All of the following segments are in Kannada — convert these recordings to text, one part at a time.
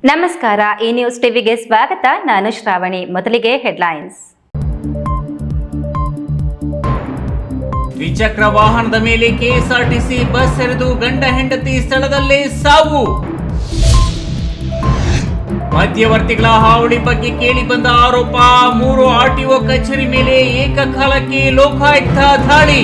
ನಮಸ್ಕಾರ, ಈ ನ್ಯೂಸ್ ಟಿವಿಗೆ ಸ್ವಾಗತ. ನಾನು ಶ್ರಾವಣಿ. ಮೊದಲಿಗೆ ಹೆಡ್ಲೈನ್ಸ್. ದ್ವಿಚಕ್ರ ವಾಹನದ ಮೇಲೆ ಕೆಎಸ್ಆರ್ಟಿಸಿ ಬಸ್ ಎರೆದು ಗಂಡ ಹೆಂಡತಿ ಸ್ಥಳದಲ್ಲೇ ಸಾವು. ಮಧ್ಯವರ್ತಿಗಳ ಹಾವಳಿ ಬಗ್ಗೆ ಕೇಳಿ ಬಂದ ಆರೋಪ. 3 ಆರ್ಟಿಒ ಕಚೇರಿ ಮೇಲೆ ಏಕಕಾಲಕ್ಕೆ ಲೋಕಾಯುಕ್ತ ದಾಳಿ.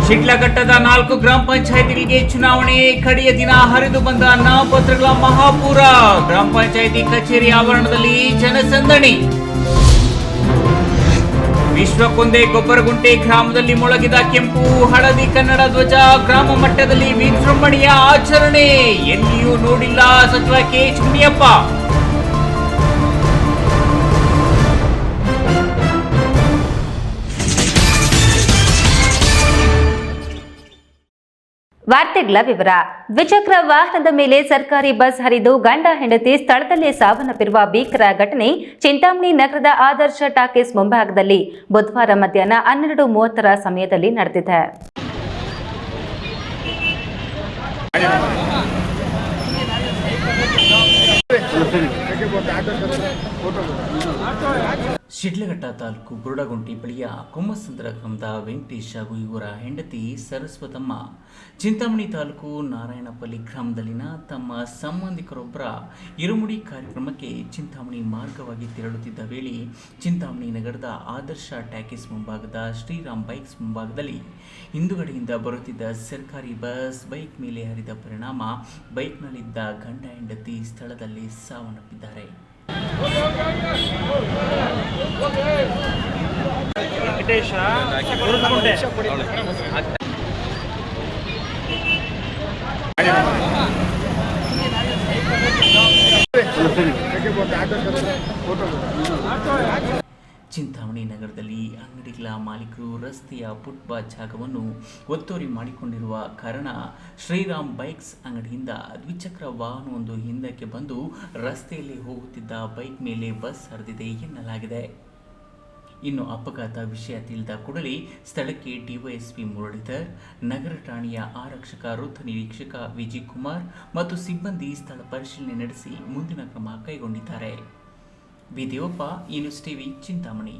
ಶಿಡ್ಲಘಟ್ಟದ 4 ಗ್ರಾಮ ಪಂಚಾಯಿತಿಗಳಿಗೆ ಚುನಾವಣೆ ಕಡೆಯ ದಿನ ಹರಿದು ಬಂದ ನಾಮಪತ್ರಗಳ ಮಹಾಪೂರ. ಗ್ರಾಮ ಪಂಚಾಯಿತಿ ಕಚೇರಿ ಆವರಣದಲ್ಲಿ ಜನಸಂದಣಿ. ವಿಶ್ವಕ್ಕೊಂದೇ ಗೊಬ್ಬರಗುಂಟೆ ಗ್ರಾಮದಲ್ಲಿ ಮೊಳಗಿದ ಕೆಂಪು ಹಳದಿ ಕನ್ನಡ ಧ್ವಜ. ಗ್ರಾಮ ಮಟ್ಟದಲ್ಲಿ ವಿಜೃಂಭಣೆಯ ಆಚರಣೆ. ಎಲ್ಲಿಯೂ ನೋಡಿಲ್ಲ ಸಚಿವ ಕೆಎಚ್ ಮುನಿಯಪ್ಪ. ವಾರ್ತೆಗಳ ವಿವರ. ದ್ವಿಚಕ್ರ ವಾಹನದ ಮೇಲೆ ಸರ್ಕಾರಿ ಬಸ್ ಹರಿದು ಗಂಡ ಹೆಂಡತಿ ಸ್ಥಳದಲ್ಲೇ ಸಾವನ್ನಪ್ಪಿರುವ ಭೀಕರ ಘಟನೆ ಚಿಂತಾಮಣಿ ನಗರದ ಆದರ್ಶ ಟಾಕೀಸ್ ಮುಂಭಾಗದಲ್ಲಿ ಬುಧವಾರ ಮಧ್ಯಾಹ್ನ 12:30 ಸಮಯದಲ್ಲಿ ನಡೆದಿದೆ. ಶಿಡ್ಲಘಟ್ಟ ತಾಲೂಕು ಬುರುಡಗುಂಟಿ ಬಳಿಯ ಕೊಮ್ಮಸಂದ್ರ ಗ್ರಾಮದ ವೆಂಕಟೇಶ್ ಹಾಗೂ ಇವರ ಹೆಂಡತಿ ಸರಸ್ವತಮ್ಮ ಚಿಂತಾಮಣಿ ತಾಲೂಕು ನಾರಾಯಣಪಲ್ಲಿ ಗ್ರಾಮದಲ್ಲಿನ ತಮ್ಮ ಸಂಬಂಧಿಕರೊಬ್ಬರ ಇರುಮುಡಿ ಕಾರ್ಯಕ್ರಮಕ್ಕೆ ಚಿಂತಾಮಣಿ ಮಾರ್ಗವಾಗಿ ತೆರಳುತ್ತಿದ್ದ ವೇಳೆ ಚಿಂತಾಮಣಿ ನಗರದ ಆದರ್ಶ ಟ್ಯಾಕೀಸ್ ಮುಂಭಾಗದ ಶ್ರೀರಾಮ್ ಬೈಕ್ಸ್ ಮುಂಭಾಗದಲ್ಲಿ ಹಿಂದುಗಡೆಯಿಂದ ಬರುತ್ತಿದ್ದ ಸರ್ಕಾರಿ ಬಸ್ ಬೈಕ್ ಮೇಲೆ ಹರಿದ ಪರಿಣಾಮ ಬೈಕ್ನಲ್ಲಿದ್ದ ಗಂಡ ಹೆಂಡತಿ ಸ್ಥಳದಲ್ಲಿ ಸಾವನ್ನಪ್ಪಿದ್ದಾರೆ. ಚಿಂತಾಮಣಿ ನಗರದಲ್ಲಿ ಅಂಗಡಿಗಳ ಮಾಲೀಕರು ರಸ್ತೆಯ ಫುಟ್ಪಾತ್ ಜಾಗವನ್ನು ಒತ್ತುವರಿ ಮಾಡಿಕೊಂಡಿರುವ ಕಾರಣ ಶ್ರೀರಾಮ್ ಬೈಕ್ಸ್ ಅಂಗಡಿಯಿಂದ ದ್ವಿಚಕ್ರ ವಾಹನವೊಂದು ಹಿಂದಕ್ಕೆ ಬಂದು ರಸ್ತೆಯಲ್ಲಿ ಹೋಗುತ್ತಿದ್ದ ಬೈಕ್ ಮೇಲೆ ಬಸ್ ಹರಿದಿದೆ ಎನ್ನಲಾಗಿದೆ. ಇನ್ನು ಅಪಘಾತ ವಿಷಯ ತಿಳಿದ ಕೂಡಲೇ ಸ್ಥಳಕ್ಕೆ ಡಿವೈಎಸ್ಪಿ ಮುರಳೀಧರ್, ನಗರ ಠಾಣೆಯ ಆರಕ್ಷಕ ವೃತ್ತ ನಿರೀಕ್ಷಕ ವಿಜಯ್ ಕುಮಾರ್ ಮತ್ತು ಸಿಬ್ಬಂದಿ ಸ್ಥಳ ಪರಿಶೀಲನೆ ನಡೆಸಿ ಮುಂದಿನ ಕ್ರಮ ಕೈಗೊಂಡಿದ್ದಾರೆ. ವಿದ್ಯೋಪ, ಈ ನ್ಯೂಸ್ ಟಿವಿ, ಚಿಂತಾಮಣಿ.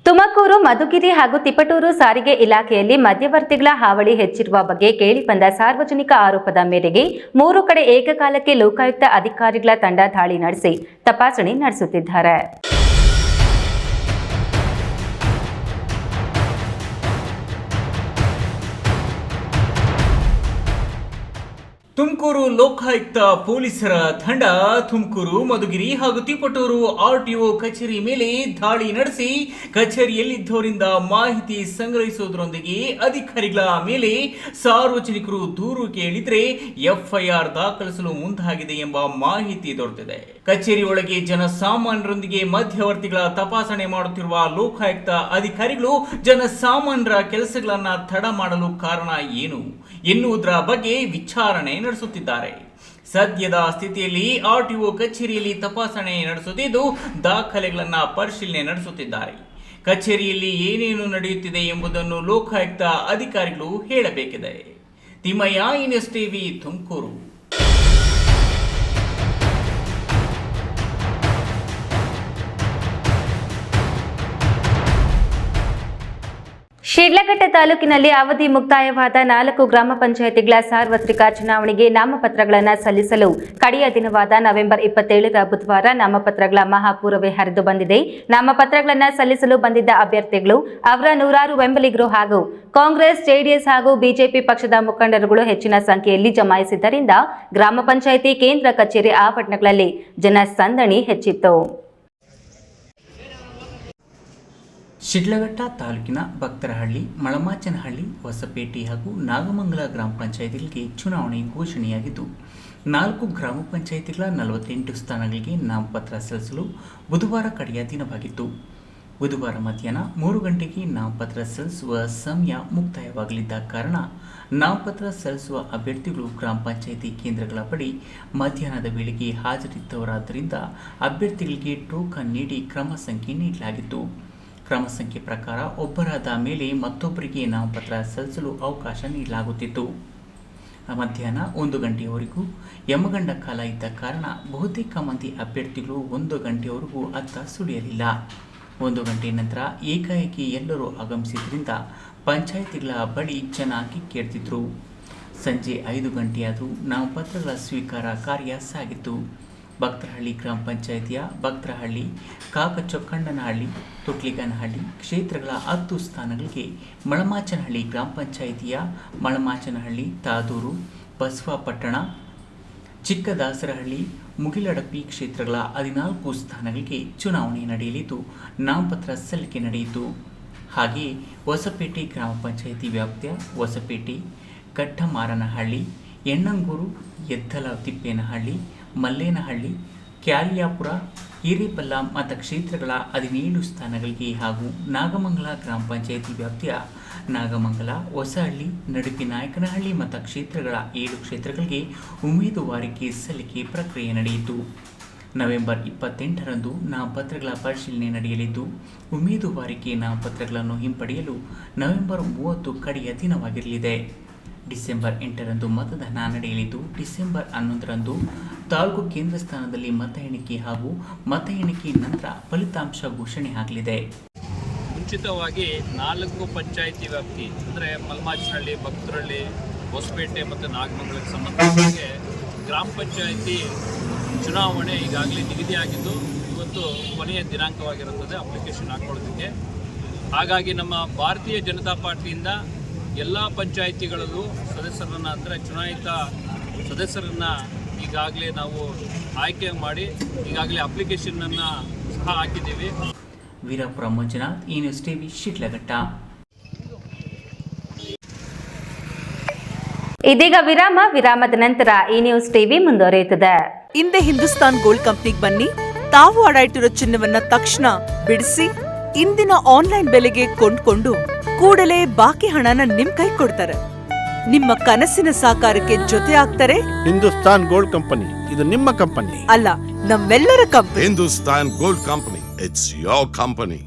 ತುಮಕೂರು, ಮಧುಗಿರಿ ಹಾಗೂ ತಿಪಟೂರು ಸಾರಿಗೆ ಇಲಾಖೆಯಲ್ಲಿ ಮಧ್ಯವರ್ತಿಗಳ ಹಾವಳಿ ಹೆಚ್ಚಿರುವ ಬಗ್ಗೆ ಕೇಳಿಬಂದ ಸಾರ್ವಜನಿಕ ಆರೋಪದ ಮೇರೆಗೆ 3 ಕಡೆ ಏಕಕಾಲಕ್ಕೆ ಲೋಕಾಯುಕ್ತ ಅಧಿಕಾರಿಗಳ ತಂಡ ದಾಳಿ ನಡೆಸಿ ತಪಾಸಣೆ ನಡೆಸುತ್ತಿದ್ದಾರೆ. ತುಮಕೂರು ಲೋಕಾಯುಕ್ತ ಪೊಲೀಸರ ತಂಡ ತುಮಕೂರು, ಮಧುಗಿರಿ ಹಾಗೂ ತಿಪಟೂರು ಆರ್ಟಿಒ ಕಚೇರಿ ಮೇಲೆ ದಾಳಿ ನಡೆಸಿ ಕಚೇರಿಯಲ್ಲಿದ್ದವರಿಂದ ಮಾಹಿತಿ ಸಂಗ್ರಹಿಸುವುದರೊಂದಿಗೆ ಅಧಿಕಾರಿಗಳ ಮೇಲೆ ಸಾರ್ವಜನಿಕರು ದೂರು ಕೇಳಿದ್ರೆ ಎಫ್ಐಆರ್ ದಾಖಲಿಸಲು ಮುಂದಾಗಿದೆ ಎಂಬ ಮಾಹಿತಿ ದೊರೆತಿದೆ. ಕಚೇರಿ ಒಳಗೆ ಜನಸಾಮಾನ್ಯರೊಂದಿಗೆ ಮಧ್ಯವರ್ತಿಗಳ ತಪಾಸಣೆ ಮಾಡುತ್ತಿರುವ ಲೋಕಾಯುಕ್ತ ಅಧಿಕಾರಿಗಳು ಜನಸಾಮಾನ್ಯರ ಕೆಲಸಗಳನ್ನ ತಡ ಮಾಡಲು ಕಾರಣ ಏನು ಎನ್ನುವುದರ ಬಗ್ಗೆ ವಿಚಾರಣೆ ನಡೆಸುತ್ತಿದ್ದಾರೆ. ಸದ್ಯದ ಸ್ಥಿತಿಯಲ್ಲಿ ಆರ್ಟಿಒ ಕಚೇರಿಯಲ್ಲಿ ತಪಾಸಣೆ ನಡೆಸುತ್ತಿದ್ದು ದಾಖಲೆಗಳನ್ನು ಪರಿಶೀಲನೆ ನಡೆಸುತ್ತಿದ್ದಾರೆ. ಕಚೇರಿಯಲ್ಲಿ ಏನೇನು ನಡೆಯುತ್ತಿದೆ ಎಂಬುದನ್ನು ಲೋಕಾಯುಕ್ತ ಅಧಿಕಾರಿಗಳು ಹೇಳಬೇಕಿದೆ. Thimmaiah, news TV, Tumakuru. ಶಿಡ್ಲಘಟ್ಟ ತಾಲೂಕಿನಲ್ಲಿ ಅವಧಿ ಮುಕ್ತಾಯವಾದ 4 ಗ್ರಾಮ ಪಂಚಾಯಿತಿಗಳ ಸಾರ್ವತ್ರಿಕ ಚುನಾವಣೆಗೆ ನಾಮಪತ್ರಗಳನ್ನು ಸಲ್ಲಿಸಲು ಕಡೆಯ ದಿನವಾದ ನವೆಂಬರ್ 27ರ ಬುಧವಾರ ನಾಮಪತ್ರಗಳ ಮಹಾಪೂರವೇ ಹರಿದು ಬಂದಿದೆ. ನಾಮಪತ್ರಗಳನ್ನು ಸಲ್ಲಿಸಲು ಬಂದಿದ್ದ ಅಭ್ಯರ್ಥಿಗಳು, ಅವರ ನೂರಾರು ಬೆಂಬಲಿಗರು ಹಾಗೂ ಕಾಂಗ್ರೆಸ್, ಜೆಡಿಎಸ್ ಹಾಗೂ ಬಿಜೆಪಿ ಪಕ್ಷದ ಮುಖಂಡರುಗಳು ಹೆಚ್ಚಿನ ಸಂಖ್ಯೆಯಲ್ಲಿ ಜಮಾಯಿಸಿದ್ದರಿಂದ ಗ್ರಾಮ ಪಂಚಾಯಿತಿ ಕೇಂದ್ರ ಕಚೇರಿ ಆವರಣಗಳಲ್ಲಿ ಜನಸಂದಣಿ ಹೆಚ್ಚಿತ್ತು. ಶಿಡ್ಲಘಟ್ಟ ತಾಲೂಕಿನ ಭಕ್ತರಹಳ್ಳಿ, ಮಳಮಾಚನಹಳ್ಳಿ, ಹೊಸಪೇಟೆ ಹಾಗೂ ನಾಗಮಂಗಲ ಗ್ರಾಮ ಪಂಚಾಯಿತಿಗಳಿಗೆ ಚುನಾವಣೆ ಘೋಷಣೆಯಾಗಿದ್ದು 4 ಗ್ರಾಮ ಪಂಚಾಯಿತಿಗಳ 48 ಸ್ಥಾನಗಳಿಗೆ ನಾಮಪತ್ರ ಸಲ್ಲಿಸಲು ಬುಧವಾರ ಕಡೆಯ ದಿನವಾಗಿತ್ತು. ಬುಧವಾರ ಮಧ್ಯಾಹ್ನ 3 ಗಂಟೆಗೆ ನಾಮಪತ್ರ ಸಲ್ಲಿಸುವ ಸಮಯ ಮುಕ್ತಾಯವಾಗಲಿದ್ದ ಕಾರಣ ನಾಮಪತ್ರ ಸಲ್ಲಿಸುವ ಅಭ್ಯರ್ಥಿಗಳು ಗ್ರಾಮ ಪಂಚಾಯಿತಿ ಕೇಂದ್ರಗಳ ಬಳಿ ಮಧ್ಯಾಹ್ನದ ವೇಳೆಗೆ ಹಾಜರಿದ್ದವರಾದ್ದರಿಂದ ಅಭ್ಯರ್ಥಿಗಳಿಗೆ ಟೋಕನ್ ನೀಡಿ ಕ್ರಮ ಸಂಖ್ಯೆ ನೀಡಲಾಗಿತ್ತು. ಕ್ರಮ ಸಂಖ್ಯೆ ಪ್ರಕಾರ ಒಬ್ಬರಾದ ಮೇಲೆ ಮತ್ತೊಬ್ಬರಿಗೆ ನಾಮಪತ್ರ ಸಲ್ಲಿಸಲು ಅವಕಾಶ ನೀಡಲಾಗುತ್ತಿತ್ತು. ಮಧ್ಯಾಹ್ನ 1 ಗಂಟೆಯವರೆಗೂ ಯಮಗಂಡ ಕಾಲ ಇದ್ದ ಕಾರಣ ಬಹುತೇಕ ಮಂದಿ ಅಭ್ಯರ್ಥಿಗಳು 1 ಗಂಟೆಯವರೆಗೂ ಅತ್ತ ಸುಳಿಯಲಿಲ್ಲ. 1 ಗಂಟೆ ನಂತರ ಏಕಾಏಕಿ ಎಲ್ಲರೂ ಆಗಮಿಸಿದ್ರಿಂದ ಪಂಚಾಯಿತಿಗಳ ಬಳಿ ಜನ ಕಿಕ್ಕಿಡ್ತಿದ್ರು. ಸಂಜೆ 5 ಗಂಟೆಯಾದರೂ ನಾಮಪತ್ರಗಳ ಸ್ವೀಕಾರ ಕಾರ್ಯ ಸಾಗಿತ್ತು. ಭಕ್ತರಹಳ್ಳಿ ಗ್ರಾಮ ಪಂಚಾಯಿತಿಯ ಭಕ್ತರಹಳ್ಳಿ, ಕಾಕಚೊಕ್ಕಣ್ಣನಹಳ್ಳಿ, ತೊಟ್ಲಿಗನಹಳ್ಳಿ ಕ್ಷೇತ್ರಗಳ 10 ಸ್ಥಾನಗಳಿಗೆ ಮಳಮಾಚನಹಳ್ಳಿ ಗ್ರಾಮ ಪಂಚಾಯಿತಿಯ ಮಳಮಾಚನಹಳ್ಳಿ, ತಾದೂರು, ಬಸವಾಪಟ್ಟಣ, ಚಿಕ್ಕದಾಸರಹಳ್ಳಿ, ಮುಗಿಲಡಪಿ ಕ್ಷೇತ್ರಗಳ 14 ಸ್ಥಾನಗಳಿಗೆ ಚುನಾವಣೆ ನಡೆಯಲಿದ್ದು ನಾಮಪತ್ರ ಸಲ್ಲಿಕೆ ನಡೆಯಿತು. ಹಾಗೆಯೇ ಹೊಸಪೇಟೆ ಗ್ರಾಮ ಪಂಚಾಯಿತಿ ವ್ಯಾಪ್ತಿಯ ಹೊಸಪೇಟೆ, ಕಟ್ಟಮಾರನಹಳ್ಳಿ, ಎಣ್ಣಂಗೂರು, ಎದ್ದಲ ತಿಪ್ಪೇನಹಳ್ಳಿ, ಮಲ್ಲೇನಹಳ್ಳಿ, ಕ್ಯಾಲಿಯಾಪುರ, ಹಿರೇಪಲ್ಲ ಮತಕ್ಷೇತ್ರಗಳ 17 ಸ್ಥಾನಗಳಿಗೆ ಹಾಗೂ ನಾಗಮಂಗಲ ಗ್ರಾಮ ಪಂಚಾಯಿತಿ ವ್ಯಾಪ್ತಿಯ ನಾಗಮಂಗಲ, ಹೊಸಹಳ್ಳಿ, ನಡುಪಿನಾಯಕನಹಳ್ಳಿ ಮತಕ್ಷೇತ್ರಗಳ 7 ಕ್ಷೇತ್ರಗಳಿಗೆ ಉಮೇದುವಾರಿಕೆ ಸಲ್ಲಿಕೆ ಪ್ರಕ್ರಿಯೆ ನಡೆಯಿತು. ನವೆಂಬರ್ 28ರಂದು ನಾಮಪತ್ರಗಳ ಪರಿಶೀಲನೆ ನಡೆಯಲಿದ್ದು ಉಮೇದುವಾರಿಕೆ ನಾಮಪತ್ರಗಳನ್ನು ಹಿಂಪಡೆಯಲು ನವೆಂಬರ್ 30 ಕಡೆಯ ದಿನವಾಗಿರಲಿದೆ. ಡಿಸೆಂಬರ್ 8ರಂದು ಮತದಾನ ನಡೆಯಲಿದ್ದು ಡಿಸೆಂಬರ್ 11ರಂದು ತಾಲೂಕು ಕೇಂದ್ರ ಸ್ಥಾನದಲ್ಲಿ ಮತ ಎಣಿಕೆ ಹಾಗೂ ಮತ ಎಣಿಕೆ ನಂತರ ಫಲಿತಾಂಶ ಘೋಷಣೆ ಆಗಲಿದೆ. ಮುಂಚಿತವಾಗಿ 4 ಪಂಚಾಯಿತಿ ವ್ಯಾಪ್ತಿ ಅಂದರೆ ಮಲ್ಮಾಚನಹಳ್ಳಿ, ಭಕ್ತರಹಳ್ಳಿ, ಹೊಸಪೇಟೆ ಮತ್ತು ನಾಗಮಂಗಲಕ್ಕೆ ಸಂಬಂಧಿಸಿದಂತೆ ಗ್ರಾಮ ಪಂಚಾಯಿತಿ ಚುನಾವಣೆ ಈಗಾಗಲೇ ನಿಗದಿಯಾಗಿದ್ದು ಇವತ್ತು ಕೊನೆಯ ದಿನಾಂಕವಾಗಿರುತ್ತದೆ ಅಪ್ಲಿಕೇಶನ್ ಹಾಕ್ಕೊಳ್ಳೋದಕ್ಕೆ. ಹಾಗಾಗಿ ನಮ್ಮ ಭಾರತೀಯ ಜನತಾ ಪಾರ್ಟಿಯಿಂದ ಎಲ್ಲ ಪಂಚಾಯಿತಿಗಳಲ್ಲೂ ಸದಸ್ಯರನ್ನು ಅಂದರೆ ಚುನಾಯಿತ ಸದಸ್ಯರನ್ನು ಈಗಾಗಲೇ ನಾವು ಆಯ್ಕೆ ಮಾಡಿ ಈಗಾಗಲೇ ಅಪ್ಲಿಕೇಶನನ್ನು ಸಹ ಹಾಕಿದ್ದೀವಿ. ವೀರಪುರ ಮಂಜುನಾಥ್, ಈ ನ್ಯೂಸ್ ಟಿವಿ, ಶಿಡ್ಲಘಟ್ಟ. ಇದೀಗ ವಿರಾಮದ ನಂತರ ಈ ನ್ಯೂಸ್ ಟಿವಿ ಮುಂದುವರಿಯುತ್ತದೆ. ಹಿಂದೆ ಹಿಂದೂಸ್ತಾನ್ ಗೋಲ್ಡ್ ಕಂಪ್ನಿಗೆ ಬನ್ನಿ. ತಾವು ಅಡ ಇಟ್ಟಿರೋ ಚಿನ್ನವನ್ನ ತಕ್ಷಣ ಬಿಡಿಸಿ ಇಂದಿನ ಆನ್ಲೈನ್ ಬೆಲೆಗೆ ಕೊಂಡ್ಕೊಂಡು ಕೂಡಲೇ ಬಾಕಿ ಹಣನ ನಿಮ್ ಕೈ ಕೊಡ್ತಾರೆ. ನಿಮ್ಮ ಕನಸಿನ ಸಾಕಾರಕ್ಕೆ ಜೊತೆ ಆಗ್ತಾರೆ. ಹಿಂದೂಸ್ತಾನ್ ಗೋಲ್ಡ್ ಕಂಪನಿ, ಇದು ನಿಮ್ಮ ಕಂಪನಿ ಅಲ್ಲ, ನಮ್ಮೆಲ್ಲರ company. Hindustan gold company, it's your company.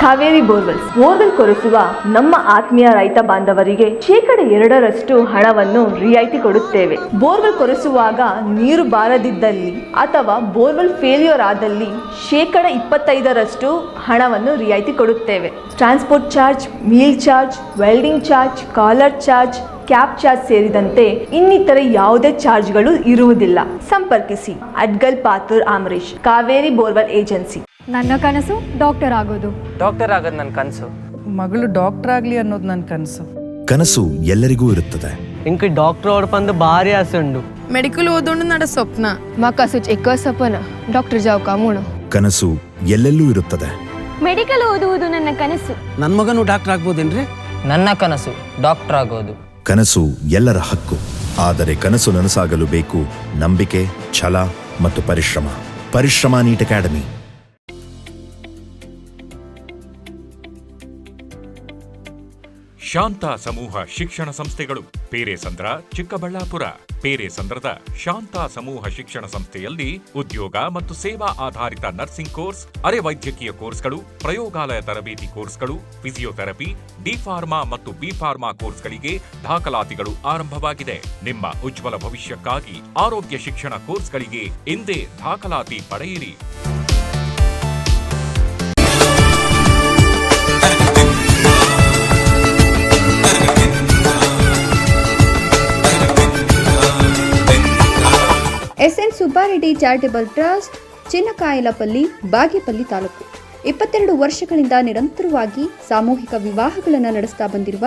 Kaveri borewell ಕೊರೆಸುವ ನಮ್ಮ ಆತ್ಮೀಯ ರೈತ ಬಾಂಧವರಿಗೆ 2% ಹಣವನ್ನು ರಿಯಾಯಿತಿ ಕೊಡುತ್ತೇವೆ. ಬೋರ್ವೆಲ್ ಕೊರೆಸುವಾಗ ನೀರು ಬಾರದಿದ್ದಲ್ಲಿ ಅಥವಾ ಬೋರ್ವೆಲ್ ಫೇಲ್ಯೂರ್ ಆದಲ್ಲಿ 25% ಹಣವನ್ನು ರಿಯಾಯಿತಿ ಕೊಡುತ್ತೇವೆ. Transport charge, meal charge, welding charge, collar charge, cab charge ಸೇರಿದಂತೆ ಇನ್ನಿತರ ಯಾವುದೇ ಚಾರ್ಜ್ಗಳು ಇರುವುದಿಲ್ಲ. ಸಂಪರ್ಕಿಸಿ ಅಡ್ಗಲ್ ಪಾತೂರ್ ಆಮರೇಶ್, ಕಾವೇರಿ ಬೋರ್ವೆಲ್ ಏಜೆನ್ಸಿ. ನನ್ನ ಕನಸು ಡಾಕ್ಟರ್ ಆಗೋದು ನನ್ನ ಕನಸು. ಮಗಳು ಡಾಕ್ಟರ್ ಆಗ್ಲಿ ಅನ್ನೋದು ನನ್ನ ಕನಸು. ಕನಸು ಎಲ್ಲರಿಗೂ ಇರುತ್ತದೆ. ಇಂಕ ಡಾಕ್ಟರ್ ಓಡ್ಪಂದು ಭಾರಿ ಆಸೆ ಉಂಡು. ಮೆಡಿಕಲ್ ಓದೋಣ ನಡ ಸ್ವಪ್ನ ಮಕ್ಕಸು ಎಕ್ಕ ಸಪನ ಡಾಕ್ಟರ್ ಜಾವ್ ಕಾಮೂಣ. ಕನಸು ಎಲ್ಲೆಲ್ಲೂ ಇರುತ್ತದೆ. ಮೆಡಿಕಲ್ ಓದುವುದು ನನ್ನ ಕನಸು. ನನ್ನ ಮಗನು ಡಾಕ್ಟರ್ ಆಗ್ಬೋದೇನ್ರಿ? ನನ್ನ ಕನಸು ಡಾಕ್ಟರ್ ಆಗೋದು. ಕನಸು ಎಲ್ಲರ ಹಕ್ಕು. ಆದರೆ ಕನಸು ನನಸಾಗಲು ಬೇಕು ನಂಬಿಕೆ, ಛಲ ಮತ್ತು ಪರಿಶ್ರಮ. Neat academy. ಶಾಂತ ಸಮೂಹ ಶಿಕ್ಷಣ ಸಂಸ್ಥೆಗಳು ಪೇರೆಸಂದ್ರ, ಚಿಕ್ಕಬಳ್ಳಾಪುರ. ಪೇರೆಸಂದ್ರದ ಶಾಂತ ಸಮೂಹ ಶಿಕ್ಷಣ ಸಂಸ್ಥೆಯಲ್ಲಿ ಉದ್ಯೋಗ ಮತ್ತು ಸೇವಾ ಆಧಾರಿತ ನರ್ಸಿಂಗ್ ಕೋರ್ಸ್, ಅರೆ ವೈದ್ಯಕೀಯ ಕೋರ್ಸ್ಗಳು, ಪ್ರಯೋಗಾಲಯ ತರಬೇತಿ ಕೋರ್ಸ್ಗಳು, ಫಿಸಿಯೋಥೆರಪಿ, ಡಿ ಫಾರ್ಮಾ ಮತ್ತು ಬಿ ಫಾರ್ಮಾ ಕೋರ್ಸ್ಗಳಿಗೆ ದಾಖಲಾತಿಗಳು ಆರಂಭವಾಗಿದೆ. ನಿಮ್ಮ ಉಜ್ವಲ ಭವಿಷ್ಯಕ್ಕಾಗಿ ಆರೋಗ್ಯ ಶಿಕ್ಷಣ ಕೋರ್ಸ್ಗಳಿಗೆ ಇಂದೇ ದಾಖಲಾತಿ ಪಡೆಯಿರಿ. SN Subbareddy charitable trust, Chinnakayalapalli, Bagepalli taluk. 22 ವರ್ಷಗಳಿಂದ ನಿರಂತರವಾಗಿ ಸಾಮೂಹಿಕ ವಿವಾಹಗಳನ್ನು ನಡೆಸ್ತಾ ಬಂದಿರುವ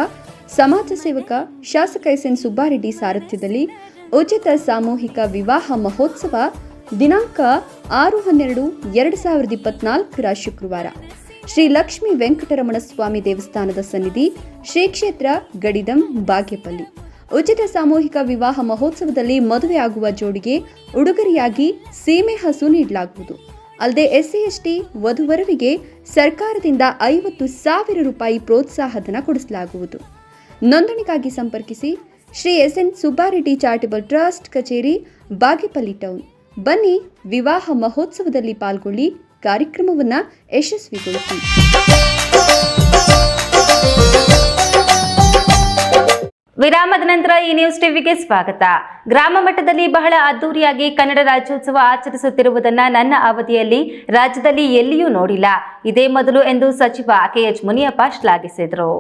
ಸಮಾಜ ಸೇವಕ ಶಾಸಕ ಎಸ್ಎನ್ ಸುಬ್ಬಾರೆಡ್ಡಿ ಸಾರಥ್ಯದಲ್ಲಿ ಉಚಿತ ಸಾಮೂಹಿಕ ವಿವಾಹ ಮಹೋತ್ಸವ ದಿನಾಂಕ 6/12/2024 ಶುಕ್ರವಾರ ಶ್ರೀ ಲಕ್ಷ್ಮೀ ವೆಂಕಟರಮಣ ಸ್ವಾಮಿ ದೇವಸ್ಥಾನದ ಸನ್ನಿಧಿ, ಶ್ರೀ ಕ್ಷೇತ್ರ ಗಡಿದಂ, ಬಾಗೇಪಲ್ಲಿ. ಉಚಿತ ಸಾಮೂಹಿಕ ವಿವಾಹ ಮಹೋತ್ಸವದಲ್ಲಿ ಮದುವೆಯಾಗುವ ಜೋಡಿಗೆ ಉಡುಗೊರೆಯಾಗಿ ಸೀಮೆ ಹಸು ನೀಡಲಾಗುವುದು. ಅಲ್ಲದೆ SC/ST ವಧುವರರಿಗೆ ಸರ್ಕಾರದಿಂದ 50,000 ರೂಪಾಯಿ ಪ್ರೋತ್ಸಾಹಧನ ಕೊಡಿಸಲಾಗುವುದು. ನೋಂದಣಿಗಾಗಿ ಸಂಪರ್ಕಿಸಿ Shri SN Subbareddy charitable trust, ಕಚೇರಿ, ಬಾಗೇಪಲ್ಲಿ ಟೌನ್. ಬನ್ನಿ, ವಿವಾಹ ಮಹೋತ್ಸವದಲ್ಲಿ ಪಾಲ್ಗೊಳ್ಳಿ, ಕಾರ್ಯಕ್ರಮವನ್ನು ಯಶಸ್ವಿಗೊಳಿಸಿ. ವಿರಾಮದ ನಂತರ ಈ ನ್ಯೂಸ್ ಟಿವಿಗೆ ಸ್ವಾಗತ. ಗ್ರಾಮ ಮಟ್ಟದಲ್ಲಿ ಬಹಳ ಅದ್ದೂರಿಯಾಗಿ ಕನ್ನಡ ರಾಜ್ಯೋತ್ಸವ ಆಚರಿಸುತ್ತಿರುವುದನ್ನು ನನ್ನ ಅವಧಿಯಲ್ಲಿ ರಾಜ್ಯದಲ್ಲಿ ಎಲ್ಲಿಯೂ ನೋಡಿಲ್ಲ. ಇದೇ ಮೊದಲು ಎಂದು ಸಚಿವ KH ಮುನಿಯಪ್ಪ ಶ್ಲಾಘಿಸಿದರು.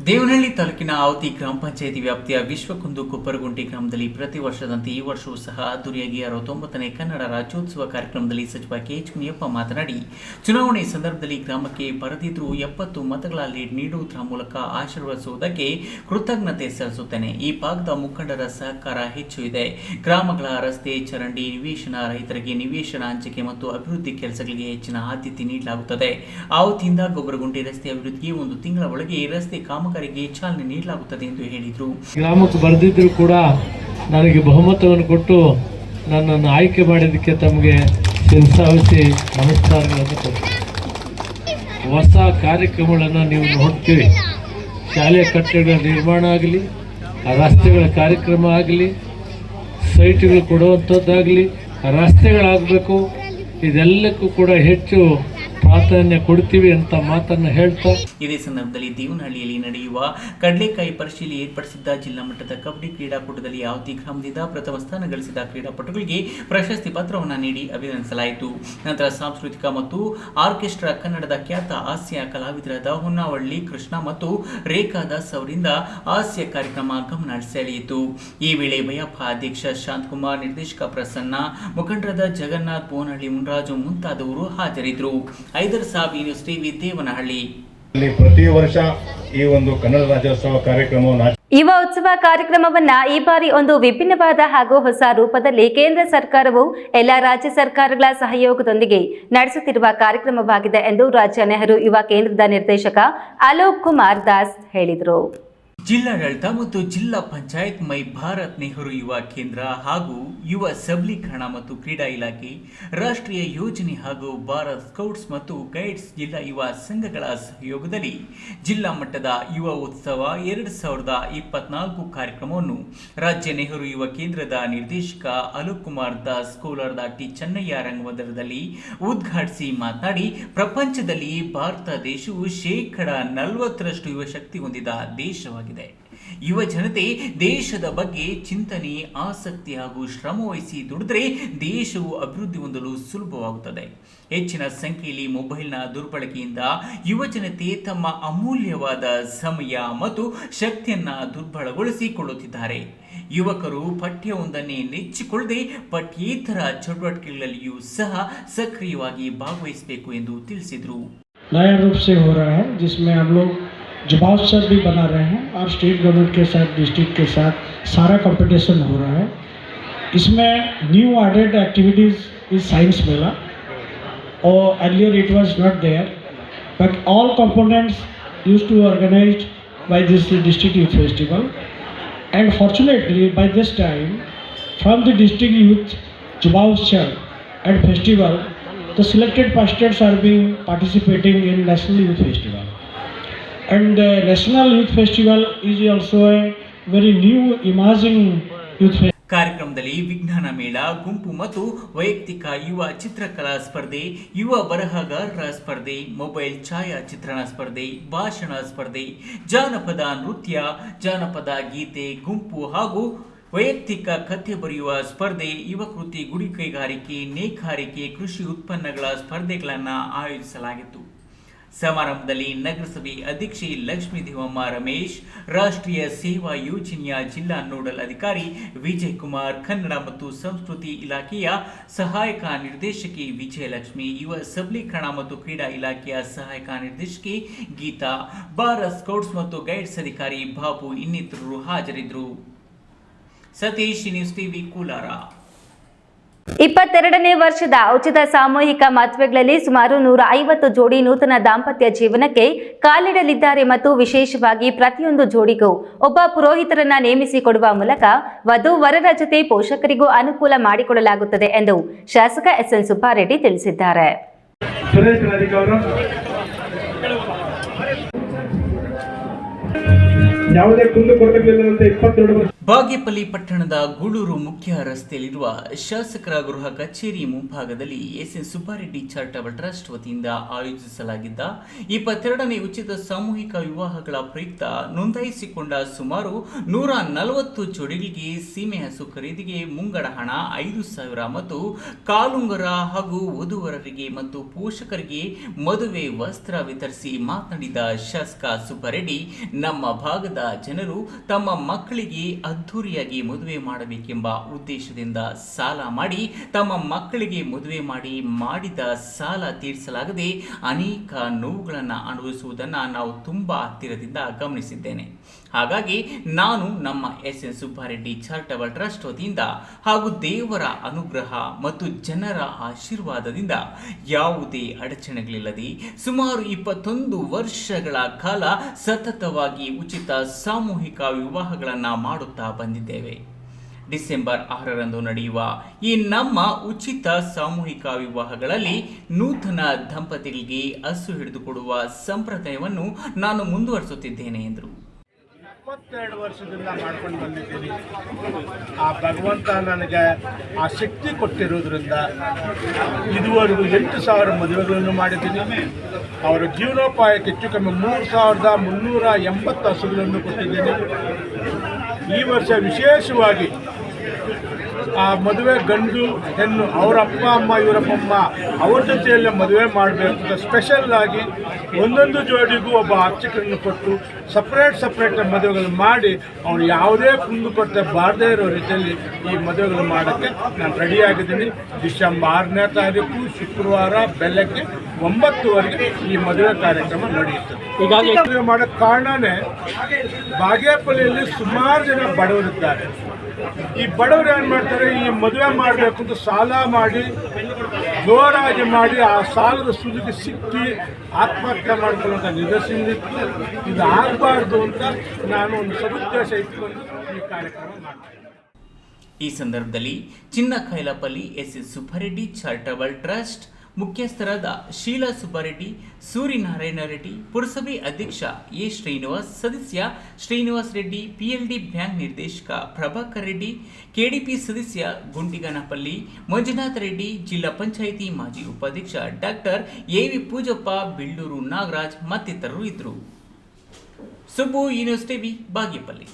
ದೇವನಹಳ್ಳಿ ತಾಲೂಕಿನ ಆವತಿ ಗ್ರಾಮ ಪಂಚಾಯಿತಿ ವ್ಯಾಪ್ತಿಯ ವಿಶ್ವಕುಂದು ಕುಪ್ಪರಗುಂಟಿ ಗ್ರಾಮದಲ್ಲಿ ಪ್ರತಿ ವರ್ಷದಂತೆ ಈ ವರ್ಷವೂ ಸಹ ಅದ್ದೂರಿಯಾಗಿ 69ನೇ ಕನ್ನಡ ರಾಜ್ಯೋತ್ಸವ ಕಾರ್ಯಕ್ರಮದಲ್ಲಿ ಸಚಿವ KH ಮುನಿಯಪ್ಪ ಮಾತನಾಡಿ, ಚುನಾವಣೆ ಸಂದರ್ಭದಲ್ಲಿ ಗ್ರಾಮಕ್ಕೆ ಬರದಿದ್ದರೂ 70 ಮತಗಳ ಲೀಡ್ ನೀಡುವುದರ ಮೂಲಕ ಆಶೀರ್ವದಿಸುವುದಕ್ಕೆ ಕೃತಜ್ಞತೆ ಸಲ್ಲಿಸುತ್ತೇನೆ. ಈ ಭಾಗದ ಮುಖಂಡರ ಸಹಕಾರ ಹೆಚ್ಚು ಇದೆ. ಗ್ರಾಮಗಳ ರಸ್ತೆ, ಚರಂಡಿ, ನಿವೇಶನ, ರೈತರಿಗೆ ನಿವೇಶನ ಹಂಚಿಕೆ ಮತ್ತು ಅಭಿವೃದ್ಧಿ ಕೆಲಸಗಳಿಗೆ ಹೆಚ್ಚಿನ ಆದ್ಯತೆ ನೀಡಲಾಗುತ್ತದೆ. ಆವತಿಯಿಂದ ಗೊಬ್ಬರಗುಂಟಿ ರಸ್ತೆ ಅಭಿವೃದ್ಧಿಗೆ 1 ತಿಂಗಳ ಒಳಗೆ ರಸ್ತೆ ಕಾಮಗಾರಿಗೆ ಚಾಲನೆ ನೀಡಲಾಗುತ್ತದೆ ಎಂದು ಹೇಳಿದರು. ಗ್ರಾಮಕ್ಕೆ ಬರೆದಿದ್ದರೂ ಕೂಡ ನನಗೆ ಬಹುಮತವನ್ನು ಕೊಟ್ಟು ನನ್ನನ್ನು ಆಯ್ಕೆ ಮಾಡಿದ್ದಕ್ಕೆ ತಮಗೆ ಶಿರಸಾವಹಿಸಿ ನಮಸ್ಕಾರಗಳನ್ನು ಕೊಡ್ತೀನಿ. ಹೊಸ ಕಾರ್ಯಕ್ರಮಗಳನ್ನು ನೀವು ನೋಡ್ತೀವಿ. ಶಾಲೆಯ ಕಟ್ಟಡಗಳ ನಿರ್ಮಾಣ ಆಗಲಿ, ರಸ್ತೆಗಳ ಕಾರ್ಯಕ್ರಮ ಆಗಲಿ, ಸೈಟ್ಗಳು ಕೊಡುವಂಥದ್ದಾಗಲಿ, ರಸ್ತೆಗಳಾಗಬೇಕು, ಇದೆಲ್ಲಕ್ಕೂ ಕೂಡ ಹೆಚ್ಚು ಪ್ರಾಧಾನ್ಯ ಕೊಡ್ತೀವಿ ಅಂತ ಮಾತನ್ನು ಹೇಳ್ತಾ, ಇದೇ ಸಂದರ್ಭದಲ್ಲಿ ದೇವನಹಳ್ಳಿಯಲ್ಲಿ ನಡೆಯುವ ಕಡಲೆಕಾಯಿ ಪರಿಶೀಲನೆ ಏರ್ಪಡಿಸಿದ್ದ ಜಿಲ್ಲಾ ಮಟ್ಟದ ಕಬಡ್ಡಿ ಕ್ರೀಡಾಕೂಟದಲ್ಲಿ ಆವತಿ ಗ್ರಾಮದಿಂದ ಪ್ರಥಮ ಸ್ಥಾನ ಗಳಿಸಿದ ಕ್ರೀಡಾಪಟುಗಳಿಗೆ ಪ್ರಶಸ್ತಿ ಪತ್ರವನ್ನು ನೀಡಿ ಅಭಿನಂದಿಸಲಾಯಿತು. ನಂತರ ಸಾಂಸ್ಕೃತಿಕ ಮತ್ತು ಆರ್ಕೆಸ್ಟ್ರಾ ಕನ್ನಡದ ಖ್ಯಾತ ಹಾಸ್ಯ ಕಲಾವಿದರಾದ ಹೊನ್ನಾವಳ್ಳಿ ಕೃಷ್ಣ ಮತ್ತು ರೇಖಾ ದಾಸ್ ಅವರಿಂದ ಹಾಸ್ಯ ಕಾರ್ಯಕ್ರಮ ಗಮನ ಸೆಳೆಯಿತು. ಈ ವೇಳೆ ಭಯಪ್ಪ ಅಧ್ಯಕ್ಷ ಶಾಂತಕುಮಾರ್, ನಿರ್ದೇಶಕ ಪ್ರಸನ್ನ, ಮುಖಂಡರಾದ ಜಗನ್ನಾಥ್, ಬೋನಹಳ್ಳಿ ಮುನ್ರಾಜು ಮುಂತಾದವರು ಹಾಜರಿದ್ದರು. ಐದರ್ ಸಾಬ್ ನ್ಯೂಸ್ ಟಿವಿ, ದೇವನಹಳ್ಳಿ. ಪ್ರತಿ ವರ್ಷ ಈ ಒಂದು ಕನ್ನಡ ರಾಜ್ಯೋತ್ಸವ ಕಾರ್ಯಕ್ರಮವನ್ನು ಯುವ ಉತ್ಸವ ಕಾರ್ಯಕ್ರಮವನ್ನ ಈ ಬಾರಿ ಒಂದು ವಿಭಿನ್ನವಾದ ಹಾಗೂ ಹೊಸ ರೂಪದಲ್ಲಿ ಕೇಂದ್ರ ಸರ್ಕಾರವು ಎಲ್ಲ ರಾಜ್ಯ ಸರ್ಕಾರಗಳ ಸಹಯೋಗದೊಂದಿಗೆ ನಡೆಸುತ್ತಿರುವ ಕಾರ್ಯಕ್ರಮವಾಗಿದೆ ಎಂದು ರಾಜ್ಯ ನೆಹರು ಯುವ ಕೇಂದ್ರದ ನಿರ್ದೇಶಕ ಅಲೋಕ್ ಕುಮಾರ್ ದಾಸ್ ಹೇಳಿದರು. ಜಿಲ್ಲಾಡಳಿತ ಮತ್ತು ಜಿಲ್ಲಾ ಪಂಚಾಯತ್ ಮೈ ಭಾರತ್ ನೆಹರು ಯುವ ಕೇಂದ್ರ ಹಾಗೂ ಯುವ ಸಬಲೀಕರಣ ಮತ್ತು ಕ್ರೀಡಾ ಇಲಾಖೆ, ರಾಷ್ಟ್ರೀಯ ಯೋಜನೆ ಹಾಗೂ ಭಾರತ್ ಸ್ಕೌಟ್ಸ್ ಮತ್ತು ಗೈಡ್ಸ್ ಜಿಲ್ಲಾ ಯುವ ಸಂಘಗಳ ಸಹಯೋಗದಲ್ಲಿ ಜಿಲ್ಲಾ ಮಟ್ಟದ ಯುವ ಉತ್ಸವ 2024 ಕಾರ್ಯಕ್ರಮವನ್ನು ರಾಜ್ಯ ನೆಹರು ಯುವ ಕೇಂದ್ರದ ನಿರ್ದೇಶಕ ಅಲೋಕ್ ಕುಮಾರ್ ದಾಸ್ ಕೋಲಾರದ ಟಿ ಚೆನ್ನಯ್ಯ ರಂಗಮಂದಿರದಲ್ಲಿ ಉದ್ಘಾಟಿಸಿ ಮಾತನಾಡಿ, ಪ್ರಪಂಚದಲ್ಲಿ ಭಾರತ ದೇಶವು 40% ಯುವ ಶಕ್ತಿ ಹೊಂದಿದ ದೇಶವಾಗಿದೆ. ಯುವ ಜನತೆ ದೇಶದ ಬಗ್ಗೆ ಚಿಂತನೆ, ಆಸಕ್ತಿ ಹಾಗೂ ಶ್ರಮವಹಿಸಿ ದುಡಿದರೆ ದೇಶವು ಅಭಿವೃದ್ಧಿ ಹೊಂದಲು ಸುಲಭವಾಗುತ್ತದೆ. ಹೆಚ್ಚಿನ ಸಂಖ್ಯೆಯಲ್ಲಿ ಮೊಬೈಲ್ನ ದುರ್ಬಳಕೆಯಿಂದ ಯುವ ಜನತೆ ತಮ್ಮ ಅಮೂಲ್ಯವಾದ ಸಮಯ ಮತ್ತು ಶಕ್ತಿಯನ್ನು ದುರ್ಬಲಗೊಳಿಸಿಕೊಳ್ಳುತ್ತಿದ್ದಾರೆ. ಯುವಕರು ಪಠ್ಯವೊಂದನ್ನೇ ನೆಚ್ಚಿಕೊಳ್ಳದೆ ಪಠ್ಯೇತರ ಚಟುವಟಿಕೆಗಳಲ್ಲಿಯೂ ಸಹ ಸಕ್ರಿಯವಾಗಿ ಭಾಗವಹಿಸಬೇಕು ಎಂದು ತಿಳಿಸಿದರು. नया रूप से हो रहा है, जिसमें हम लोग जुबाउत्सव भी बना रहे हैं और स्टेट गवर्नमेंट के साथ, डिस्ट्रिक्ट के साथ सारा कंपटीशन हो रहा है. इसमें new added activities is science mela, और earlier it was not there, but all components used to organized by this district youth festival, and fortunately by this time from the district youth जुबाउत्सव and festival, the selected pastors are being participating in National Youth Festival. And National Youth Festival is also a very new emerging youth festival. ಕಾರ್ಯಕ್ರಮದಲ್ಲಿ ವಿಜ್ಞಾನ ಮೇಳ, ಗುಂಪು ಮತ್ತು ವೈಯಕ್ತಿಕ ಯುವ ಚಿತ್ರಕಲಾ ಸ್ಪರ್ಧೆ, ಯುವ ಬರಹಗಾರರ ಸ್ಪರ್ಧೆ, ಮೊಬೈಲ್ ಛಾಯಾಚಿತ್ರಣ ಸ್ಪರ್ಧೆ, ಭಾಷಣ ಸ್ಪರ್ಧೆ, ಜಾನಪದ ನೃತ್ಯ, ಜಾನಪದ ಗೀತೆ, ಗುಂಪು ಹಾಗೂ ವೈಯಕ್ತಿಕ ಕಥೆ ಬರೆಯುವ ಸ್ಪರ್ಧೆ, ಯುವ ಕೃತಿ, ಗುಡಿ ಕೈಗಾರಿಕೆ, ನೇಕಾರಿಕೆ, ಕೃಷಿ ಉತ್ಪನ್ನಗಳ ಸ್ಪರ್ಧೆಗಳನ್ನು ಆಯೋಜಿಸಲಾಗಿತ್ತು. ಸಮಾರಂಭದಲ್ಲಿ ನಗರಸಭೆ ಅಧ್ಯಕ್ಷೆ ಲಕ್ಷ್ಮೀ ದೇವಮ್ಮ ರಮೇಶ್, ರಾಷ್ಟ್ರೀಯ ಸೇವಾ ಯೋಜನೆಯ ಜಿಲ್ಲಾ ನೋಡಲ್ ಅಧಿಕಾರಿ ವಿಜಯ್ ಕುಮಾರ್, ಕನ್ನಡ ಮತ್ತು ಸಂಸ್ಕೃತಿ ಇಲಾಖೆಯ ಸಹಾಯಕ ನಿರ್ದೇಶಕಿ ವಿಜಯಲಕ್ಷ್ಮಿ, ಯುವ ಸಬಲೀಕರಣ ಮತ್ತು ಕ್ರೀಡಾ ಇಲಾಖೆಯ ಸಹಾಯಕ ನಿರ್ದೇಶಕಿ ಗೀತಾ, ಭಾರತ್ ಸ್ಕೌಟ್ಸ್ ಮತ್ತು ಗೈಡ್ಸ್ ಅಧಿಕಾರಿ ಬಾಬು ಇನ್ನಿತರರು ಹಾಜರಿದ್ದರು. Satish, news TV, Kolar. 22ನೇ ವರ್ಷದ ಉಚಿತ ಸಾಮೂಹಿಕ ಮದುವೆಗಳಲ್ಲಿ ಸುಮಾರು 150 ಜೋಡಿ ನೂತನ ದಾಂಪತ್ಯ ಜೀವನಕ್ಕೆ ಕಾಲಿಡಲಿದ್ದಾರೆ ಮತ್ತು ವಿಶೇಷವಾಗಿ ಪ್ರತಿಯೊಂದು ಜೋಡಿಗೂ ಒಬ್ಬ ಪುರೋಹಿತರನ್ನ ನೇಮಿಸಿಕೊಡುವ ಮೂಲಕ ವಧು ವರರ ಜೊತೆ ಪೋಷಕರಿಗೂ ಅನುಕೂಲ ಮಾಡಿಕೊಡಲಾಗುತ್ತದೆ ಎಂದು ಶಾಸಕ ಎಸ್ಎನ್ ಸುಬ್ಬಾರೆಡ್ಡಿ ತಿಳಿಸಿದ್ದಾರೆ. ಬಾಗೇಪಲ್ಲಿ ಪಟ್ಟಣದ ಗೂಳೂರು ಮುಖ್ಯ ರಸ್ತೆಯಲ್ಲಿರುವ ಶಾಸಕರ ಗೃಹ ಕಚೇರಿ ಮುಂಭಾಗದಲ್ಲಿ ಎಸ್ಎನ್ ಸುಬ್ಬಾರೆಡ್ಡಿ ಚಾರಿಟಬಲ್ ಟ್ರಸ್ಟ್ ವತಿಯಿಂದ ಆಯೋಜಿಸಲಾಗಿದ್ದ 22ನೇ ಉಚಿತ ಸಾಮೂಹಿಕ ವಿವಾಹಗಳ ಪ್ರಯುಕ್ತ ನೋಂದಾಯಿಸಿಕೊಂಡ ಸುಮಾರು 140 ಜೋಡಿಗಳಿಗೆ ಸೀಮೆ ಹಸು ಖರೀದಿಗೆ ಮುಂಗಡ ಹಣ 5,000 ಮತ್ತು ಕಾಲುಂಗರ ಹಾಗೂ ವಧುವರರಿಗೆ ಮತ್ತು ಪೋಷಕರಿಗೆ ಮದುವೆ ವಸ್ತ್ರ ವಿತರಿಸಿ ಮಾತನಾಡಿದ ಶಾಸಕ ಸುಬ್ಬಾರೆಡ್ಡಿ, ನಮ್ಮ ಭಾಗದ ಜನರು ತಮ್ಮ ಮಕ್ಕಳಿಗೆ ಅದ್ಧೂರಿಯಾಗಿ ಮದುವೆ ಮಾಡಬೇಕೆಂಬ ಉದ್ದೇಶದಿಂದ ಸಾಲ ಮಾಡಿ ತಮ್ಮ ಮಕ್ಕಳಿಗೆ ಮದುವೆ ಮಾಡಿದ ಸಾಲ ತೀರಿಸಲಾಗದೆ ಅನೇಕ ನೋವುಗಳನ್ನು ಅನುಭವಿಸುವುದನ್ನು ನಾವು ತುಂಬಾ ಹತ್ತಿರದಿಂದ ಗಮನಿಸಿದ್ದೇನೆ. ಹಾಗಾಗಿ ನಾನು ನಮ್ಮ ಎಸ್ಎನ್ ಸುಬ್ಬಾರೆಡ್ಡಿ ಚಾರಿಟಬಲ್ ಟ್ರಸ್ಟ್ ವತಿಯಿಂದ ಹಾಗೂ ದೇವರ ಅನುಗ್ರಹ ಮತ್ತು ಜನರ ಆಶೀರ್ವಾದದಿಂದ ಯಾವುದೇ ಅಡಚಣೆಗಳಿಲ್ಲದೆ ಸುಮಾರು 21 ವರ್ಷಗಳ ಕಾಲ ಸತತವಾಗಿ ಉಚಿತ ಸಾಮೂಹಿಕ ವಿವಾಹಗಳನ್ನು ಮಾಡುತ್ತಾ ಬಂದಿದ್ದೇವೆ. ಡಿಸೆಂಬರ್ 6ರಂದು ನಡೆಯುವ ಈ ನಮ್ಮ ಉಚಿತ ಸಾಮೂಹಿಕ ವಿವಾಹಗಳಲ್ಲಿ ನೂತನ ದಂಪತಿಗಳಿಗೆ ಹಸು ಹಿಡಿದುಕೊಡುವ ಸಂಪ್ರದಾಯವನ್ನು ನಾನು ಮುಂದುವರಿಸುತ್ತಿದ್ದೇನೆ ಎಂದರು. 22 ವರ್ಷದಿಂದ ಮಾಡ್ಕೊಂಡು ಬಂದಿದ್ದೀನಿ. ಆ ಭಗವಂತ ನನಗೆ ಆ ಶಕ್ತಿ ಕೊಟ್ಟಿರೋದ್ರಿಂದ ಇದುವರೆಗೂ 8,000 ಮದುವೆಗಳನ್ನು ಮಾಡಿದ್ದೀನಿ. ಅವರ ಜೀವನೋಪಾಯಕ್ಕೆ ಹೆಚ್ಚು ಕಮ್ಮಿ 3,380 ಹಸುಗಳನ್ನು ಕೊಟ್ಟಿದ್ದೀನಿ. ಈ ವರ್ಷ ವಿಶೇಷವಾಗಿ ಆ ಮದುವೆ ಗಂಡು ಹೆಣ್ಣು ಅವರ ಅಪ್ಪ ಅಮ್ಮ ಇವರಪ್ಪಮ್ಮ ಅವ್ರ ಜೊತೆಯಲ್ಲೇ ಮದುವೆ ಮಾಡಬೇಕು ಸ್ಪೆಷಲ್ ಆಗಿ ಒಂದೊಂದು ಜೋಡಿಗೂ ಒಬ್ಬ ಅರ್ಚಕರನ್ನು ಕೊಟ್ಟು ಸಪ್ರೇಟ್ ಮದುವೆಗಳು ಮಾಡಿ ಅವ್ರು ಯಾವುದೇ ಕುಂದು ಕೊರತೆ ಬಾರದೇ ಇರೋ ರೀತಿಯಲ್ಲಿ ಈ ಮದುವೆಗಳು ಮಾಡೋಕ್ಕೆ ನಾನು ರೆಡಿಯಾಗಿದ್ದೀನಿ. ಡಿಸೆಂಬರ್ 6ನೇ ತಾರೀಕು ಶುಕ್ರವಾರ ಬೆಳಗ್ಗೆ 9:00ವರೆಗೆ ಈ ಮದುವೆ ಕಾರ್ಯಕ್ರಮ ನಡೆಯುತ್ತದೆ. ಈಗಾಗಲೇ ಮದುವೆ ಮಾಡೋಕ್ಕೆ ಕಾರಣನೇ ಬಾಗೇಪಲ್ಲಿಯಲ್ಲಿ ಸುಮಾರು ಜನ ಬಡವರಿದ್ದಾರೆ. ಈ ಬಡವರು ಏನು ಮಾಡ್ತಾರೆ, ಈ ಮದುವೆ ಮಾಡಬೇಕು ಅಂತ ಸಾಲ ಮಾಡಿ ಜೋರಾಗಿ ಮಾಡಿ ಆ ಸಾಲದ ಸುಲಿಗೆ ಸಿಕ್ಕಿ ಆತ್ಮಹತ್ಯೆ ಮಾಡ್ಕೊಳ್ಳುವಂಥ ನಿದರ್ಶನವಿತ್ತು. ಇದು ಆಗಬಾರ್ದು ಅಂತ ನಾನು ಒಂದು ಸದುದ್ದೇಶ ಇಟ್ಕೊಂಡು ಈ ಕಾರ್ಯಕ್ರಮ ಮಾಡ್ತೀನಿ. ಈ ಸಂದರ್ಭದಲ್ಲಿ ಚಿನ್ನಕೈಲಪಲ್ಲಿ ಎಸ್ಎಸ್ ಸುಬ್ಬಾರೆಡ್ಡಿ ಚಾರಿಟಬಲ್ ಟ್ರಸ್ಟ್ ಮುಖ್ಯಸ್ಥರಾದ ಶೀಲಾ ಸುಬ್ಬಾರೆಡ್ಡಿ, ಸೂರ್ಯನಾರಾಯಣ ರೆಡ್ಡಿ, ಪುರಸಭೆ ಅಧ್ಯಕ್ಷ ಎ ಶ್ರೀನಿವಾಸ್, ಸದಸ್ಯ ಶ್ರೀನಿವಾಸ್ ರೆಡ್ಡಿ, PLD ಬ್ಯಾಂಕ್ ನಿರ್ದೇಶಕ ಪ್ರಭಾಕರ್ ರೆಡ್ಡಿ, KDP ಸದಸ್ಯ ಗುಂಡಿಗನಪಲ್ಲಿ ಮಂಜುನಾಥ ರೆಡ್ಡಿ, ಜಿಲ್ಲಾ ಪಂಚಾಯಿತಿ ಮಾಜಿ ಉಪಾಧ್ಯಕ್ಷ ಡಾಕ್ಟರ್ AV ಪೂಜಪ್ಪ, ಬಿಳ್ಳೂರು ನಾಗರಾಜ್ ಮತ್ತಿತರರು ಇದ್ದರು. Subbu, news TV, Bagepalli.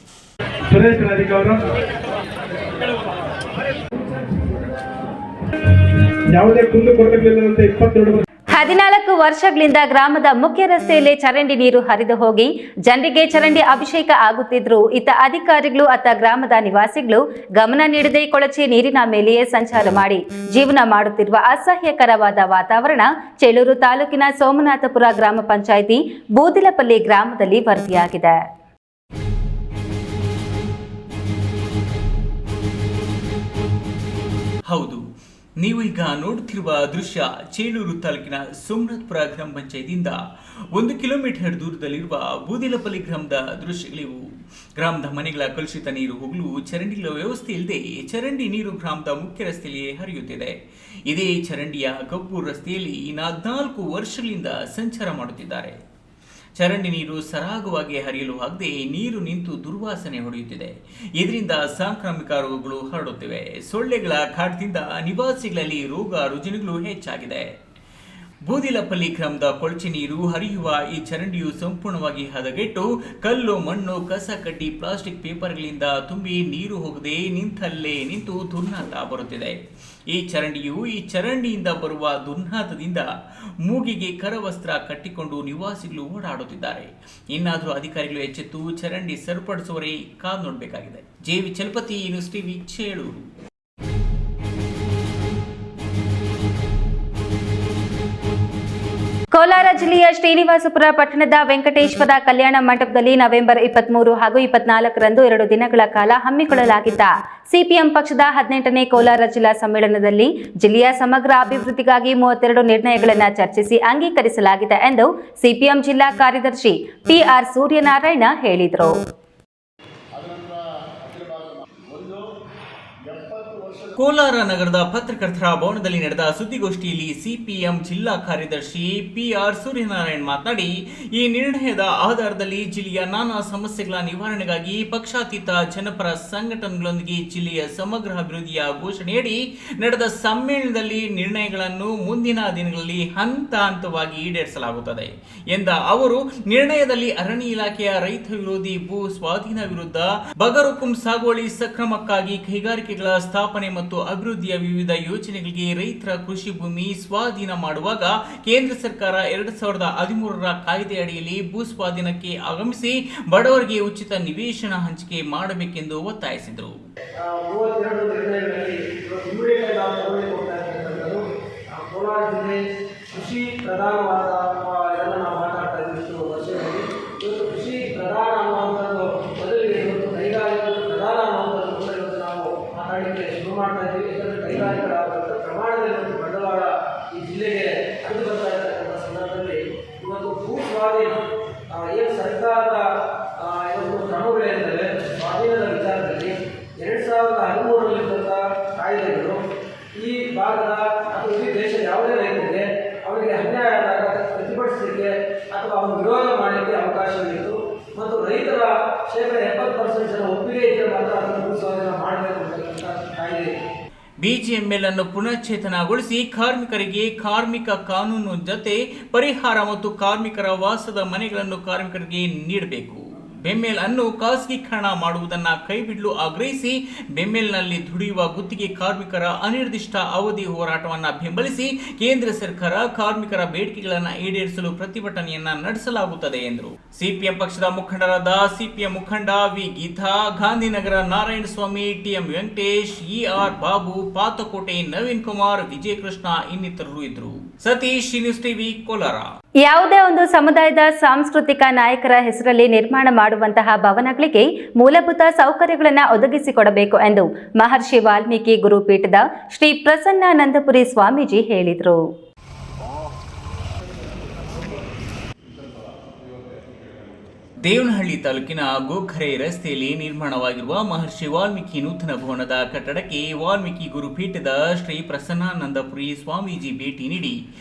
ಯಾವುದೇ ಕುಂದು ಕೊರತೆಗಳಿಲ್ಲದಂತೆ 22 14 ವರ್ಷಗಳಿಂದ ಗ್ರಾಮದ ಮುಖ್ಯ ರಸ್ತೆಯಲ್ಲಿ ಚರಂಡಿ ನೀರು ಹರಿದು ಹೋಗಿ ಜನರಿಗೆ ಚರಂಡಿ ಅಭಿಷೇಕ ಆಗುತ್ತಿದ್ರು. ಇತ್ತ ಅಧಿಕಾರಿಗಳು ಅತ್ತ ಗ್ರಾಮದ ನಿವಾಸಿಗಳು ಗಮನ ನೀಡದೆ ಕೊಳಚೆ ನೀರಿನ ಮೇಲೆಯೇ ಸಂಚಾರ ಮಾಡಿ ಜೀವನ ಮಾಡುತ್ತಿರುವ ಅಸಹ್ಯಕರವಾದ ವಾತಾವರಣ ಚೇಳೂರು ತಾಲೂಕಿನ ಸೋಮನಾಥಪುರ ಗ್ರಾಮ ಪಂಚಾಯಿತಿ ಬೂದಿಲಪಲ್ಲಿ ಗ್ರಾಮದಲ್ಲಿ ವರದಿಯಾಗಿದೆ. ಹೌದು, ನೀವು ಈಗ ನೋಡುತ್ತಿರುವ ದೃಶ್ಯ ಚೇಳೂರು ತಾಲೂಕಿನ ಸೋಮನಾಥಪುರ ಗ್ರಾಮ ಪಂಚಾಯತಿಯಿಂದ 1 ಕಿಲೋಮೀಟರ್ ದೂರದಲ್ಲಿರುವ ಬೂದಿಲಪಲ್ಲಿ ಗ್ರಾಮದ ದೃಶ್ಯಗಳಿವು. ಗ್ರಾಮದ ಮನೆಗಳ ಕಲುಷಿತ ನೀರು ಹೋಗಲು ಚರಂಡಿಗಳ ವ್ಯವಸ್ಥೆ ಇಲ್ಲದೆ ಚರಂಡಿ ನೀರು ಗ್ರಾಮದ ಮುಖ್ಯ ರಸ್ತೆಯಲ್ಲಿ ಹರಿಯುತ್ತಿದೆ. ಇದೇ ಚರಂಡಿಯ ಗಬ್ಬು ರಸ್ತೆಯಲ್ಲಿ 14 ವರ್ಷಗಳಿಂದ ಸಂಚಾರ ಮಾಡುತ್ತಿದ್ದಾರೆ. ಚರಂಡಿ ನೀರು ಸರಾಗವಾಗಿ ಹರಿಯಲು ಆಗದೆ ನೀರು ನಿಂತು ದುರ್ವಾಸನೆ ಹೊಡೆಯುತ್ತಿದೆ. ಇದರಿಂದ ಸಾಂಕ್ರಾಮಿಕ ರೋಗಗಳು ಹರಡುತ್ತಿವೆ. ಸೊಳ್ಳೆಗಳ ಕಾಟದಿಂದ ನಿವಾಸಿಗಳಲ್ಲಿ ರೋಗ ರುಜಿನಗಳು ಹೆಚ್ಚಾಗಿದೆ. ಬೂದಿಲಪಲ್ಲಿ ಗ್ರಾಮದ ಕೊಳಚೆ ನೀರು ಹರಿಯುವ ಈ ಚರಂಡಿಯು ಸಂಪೂರ್ಣವಾಗಿ ಹದಗೆಟ್ಟು ಕಲ್ಲು, ಮಣ್ಣು, ಕಸ ಕಡ್ಡಿ, ಪ್ಲಾಸ್ಟಿಕ್ ಪೇಪರ್ಗಳಿಂದ ತುಂಬಿ ನೀರು ಹೋಗದೆ ನಿಂತಲ್ಲೇ ನಿಂತು ದುರ್ನಾತ ಬರುತ್ತಿದೆ. ಈ ಚರಂಡಿಯಿಂದ ಬರುವ ದುರ್ನಾತದಿಂದ ಮೂಗಿಗೆ ಕರವಸ್ತ್ರ ಕಟ್ಟಿಕೊಂಡು ನಿವಾಸಿಗಳು ಓಡಾಡುತ್ತಿದ್ದಾರೆ. ಇನ್ನಾದರೂ ಅಧಿಕಾರಿಗಳು ಎಚ್ಚೆತ್ತು ಚರಂಡಿ ಸರಿಪಡಿಸುವವರೇ ಕಾದು ನೋಡಬೇಕಾಗಿದೆ. JV Chalapathi, news TV, Chelur. Kolar ಜಿಲ್ಲೆಯ ಶ್ರೀನಿವಾಸಪುರ ಪಟ್ಟಣದ ವೆಂಕಟೇಶ್ವರ ಕಲ್ಯಾಣ ಮಂಟಪದಲ್ಲಿ ನವೆಂಬರ್ 23 ಹಾಗೂ 24ರಂದು 2 ದಿನಗಳ ಕಾಲ ಹಮ್ಮಿಕೊಳ್ಳಲಾಗಿದ್ದ ಸಿಪಿಎಂ ಪಕ್ಷದ 18ನೇ ಕೋಲಾರ ಜಿಲ್ಲಾ ಸಮ್ಮೇಳನದಲ್ಲಿ ಜಿಲ್ಲೆಯ ಸಮಗ್ರ ಅಭಿವೃದ್ಧಿಗಾಗಿ 32 ನಿರ್ಣಯಗಳನ್ನು ಚರ್ಚಿಸಿ ಅಂಗೀಕರಿಸಲಾಗಿದೆ ಎಂದು ಸಿಪಿಎಂ ಜಿಲ್ಲಾ ಕಾರ್ಯದರ್ಶಿ ಪಿಆರ್ ಸೂರ್ಯನಾರಾಯಣ ಹೇಳಿದರು. ಕೋಲಾರ ನಗರದ ಪತ್ರಕರ್ತರ ಭವನದಲ್ಲಿ ನಡೆದ ಸುದ್ದಿಗೋಷ್ಠಿಯಲ್ಲಿ ಸಿಪಿಎಂ ಜಿಲ್ಲಾ ಕಾರ್ಯದರ್ಶಿ ಪಿಆರ್ ಸೂರ್ಯನಾರಾಯಣ್ ಮಾತನಾಡಿ, ಈ ನಿರ್ಣಯದ ಆಧಾರದಲ್ಲಿ ಜಿಲ್ಲೆಯ ನಾನಾ ಸಮಸ್ಯೆಗಳ ನಿವಾರಣೆಗಾಗಿ ಪಕ್ಷಾತೀತ ಜನಪರ ಸಂಘಟನೆಗಳೊಂದಿಗೆ ಜಿಲ್ಲೆಯ ಸಮಗ್ರ ಅಭಿವೃದ್ಧಿಯ ಘೋಷಣೆಯಡಿ ನಡೆದ ಸಮ್ಮೇಳನದಲ್ಲಿ ನಿರ್ಣಯಗಳನ್ನು ಮುಂದಿನ ದಿನಗಳಲ್ಲಿ ಹಂತ ಹಂತವಾಗಿ ಈಡೇರಿಸಲಾಗುತ್ತದೆ ಎಂದ ಅವರು, ನಿರ್ಣಯದಲ್ಲಿ ಅರಣ್ಯ ಇಲಾಖೆಯ ರೈತ ವಿರೋಧಿ ಭೂ ಸ್ವಾಧೀನ ವಿರುದ್ಧ, ಬಗರುಕುಂ ಸಾಗುವಳಿ ಸಕ್ರಮಕ್ಕಾಗಿ ಕೈಗಾರಿಕೆಗಳ ಸ್ಥಾಪನೆ ಮತ್ತು ಅಭಿವೃದ್ಧಿಯ ವಿವಿಧ ಯೋಜನೆಗಳಿಗೆ ರೈತರ ಕೃಷಿ ಭೂಮಿ ಸ್ವಾಧೀನ ಮಾಡುವಾಗ ಕೇಂದ್ರ ಸರ್ಕಾರ 2013ರ ಕಾಯ್ದೆ ಅಡಿಯಲ್ಲಿ ಭೂ ಸ್ವಾಧೀನಕ್ಕೆ ಆಗಮಿಸಿ ಬಡವರಿಗೆ ಉಚಿತ ನಿವೇಶನ ಹಂಚಿಕೆ ಮಾಡಬೇಕೆಂದು ಒತ್ತಾಯಿಸಿದರು. ಕೋಲಾರ ಜಿಲ್ಲೆ ಕೃಷಿ ಪ್ರಧಾನವಾದ ಕೃಷಿ ಪ್ರಧಾನ ಅನ್ನುವಂಥದ್ದು ಮೊದಲಿಗೆ ಕೈಗಾರಿಕೆ ಪ್ರಧಾನ ಅನ್ನುವಂಥದ್ದು ಕೂಡ ಇವತ್ತು ನಾವು ಮಾತಾಡಲಿಕ್ಕೆ ಶುರು ಮಾಡ್ತಾ ಇದ್ದೀವಿ. ಯಾಕಂದರೆ ಕೈಗಾರಿಕೆಗಳ ಪ್ರಮಾಣದಲ್ಲಿ ಬಂಡವಾಳ ಈ ಜಿಲ್ಲೆಗೆ ಹರಿದು ಬರ್ತಾ ಇರತಕ್ಕಂಥ ಸಂದರ್ಭದಲ್ಲಿ ಇವತ್ತು ಭೂ ಸ್ವಾಧೀನ ಏನು ಸರ್ಕಾರದ ಇವತ್ತು ಕ್ರಮಗಳೇನಿದ್ದಾವೆ ಸ್ವಾಧೀನದ ವಿಚಾರದಲ್ಲಿ 2013ರಲ್ಲಿದ್ದಂಥ ಕಾಯ್ದೆಗಳು ಈ ಭಾಗದ ಅಥವಾ ಇಡೀ ದೇಶದ ಯಾವುದೇ ರೈತರಿಗೆ ಅವರಿಗೆ ಅನ್ಯಾಯ ಆದಾಗ ಪ್ರತಿಭಟಿಸಲಿಕ್ಕೆ ಅಥವಾ ಅವನು ವಿರೋಧ ಮಾಡಲಿಕ್ಕೆ ಅವಕಾಶವಿತ್ತು ಮತ್ತು ರೈತರ 70% ಜನ ಒಪ್ಪಿಗೆ ಇದ್ದರೆ ಮಾತ್ರ ಅದನ್ನು ಭೂ ಸ್ವಾಧೀನ ಮಾಡಬೇಕು ಅಂತಕ್ಕಂಥ ಕಾಯ್ದೆ. ಬಿಜಿಎಂಎಲ್ ಅನ್ನು ಪುನಶ್ಚೇತನಗೊಳಿಸಿ ಕಾರ್ಮಿಕರಿಗೆ ಕಾರ್ಮಿಕ ಕಾನೂನು ಜೊತೆ ಪರಿಹಾರ ಮತ್ತು ಕಾರ್ಮಿಕರ ವಾಸದ ಮನೆಗಳನ್ನು ಕಾರ್ಮಿಕರಿಗೆ ನೀಡಬೇಕು. ಬೆಮ್ಮೆಲ್ ಅನ್ನು ಖಾಸಗೀಕರಣ ಮಾಡುವುದನ್ನು ಕೈಬಿಡಲು ಆಗ್ರಹಿಸಿ ಬೆಮ್ಮೆಲ್ನಲ್ಲಿ ದುಡಿಯುವ ಗುತ್ತಿಗೆ ಕಾರ್ಮಿಕರ ಅನಿರ್ದಿಷ್ಟ ಅವಧಿ ಹೋರಾಟವನ್ನು ಬೆಂಬಲಿಸಿ ಕೇಂದ್ರ ಸರ್ಕಾರ ಕಾರ್ಮಿಕರ ಬೇಡಿಕೆಗಳನ್ನು ಈಡೇರಿಸಲು ಪ್ರತಿಭಟನೆಯನ್ನ ನಡೆಸಲಾಗುತ್ತದೆ ಎಂದರು. ಸಿಪಿಎಂ ಪಕ್ಷದ ಮುಖಂಡರಾದ ಸಿಪಿಎಂ ಮುಖಂಡ ವಿ ಗೀತಾ, ಗಾಂಧಿನಗರ ನಾರಾಯಣ ಸ್ವಾಮಿ, ಟಿಎಂ ವೆಂಕಟೇಶ್, ಇಆರ್ ಬಾಬು, ಪಾತಕೋಟೆ ನವೀನ್ ಕುಮಾರ್, ವಿಜಯಕೃಷ್ಣ ಇನ್ನಿತರರು ಇದ್ದರು. Satish, news TV, Kolar. ಯಾವುದೇ ಒಂದು ಸಮುದಾಯದ ಸಾಂಸ್ಕೃತಿಕ ನಾಯಕರ ಹೆಸರಲ್ಲಿ ನಿರ್ಮಾಣ ಮಾಡುವಂತಹ ಭವನಗಳಿಗೆ ಮೂಲಭೂತ ಸೌಕರ್ಯಗಳನ್ನು ಒದಗಿಸಿಕೊಡಬೇಕು ಎಂದು ಮಹರ್ಷಿ ವಾಲ್ಮೀಕಿ ಗುರುಪೀಠದ ಶ್ರೀ ಪ್ರಸನ್ನಾನಂದಪುರಿ ಸ್ವಾಮೀಜಿ ಹೇಳಿದರು. ದೇವನಹಳ್ಳಿ ತಾಲೂಕಿನ ಗೋಖರೆ ರಸ್ತೆಯಲ್ಲಿ ನಿರ್ಮಾಣವಾಗಿರುವ ಮಹರ್ಷಿ ವಾಲ್ಮೀಕಿ ನೂತನ ಭವನದ ಕಟ್ಟಡಕ್ಕೆ ವಾಲ್ಮೀಕಿ ಗುರುಪೀಠದ ಶ್ರೀ ಪ್ರಸನ್ನಾನಂದಪುರಿ ಸ್ವಾಮೀಜಿ ಭೇಟಿ ನೀಡಿ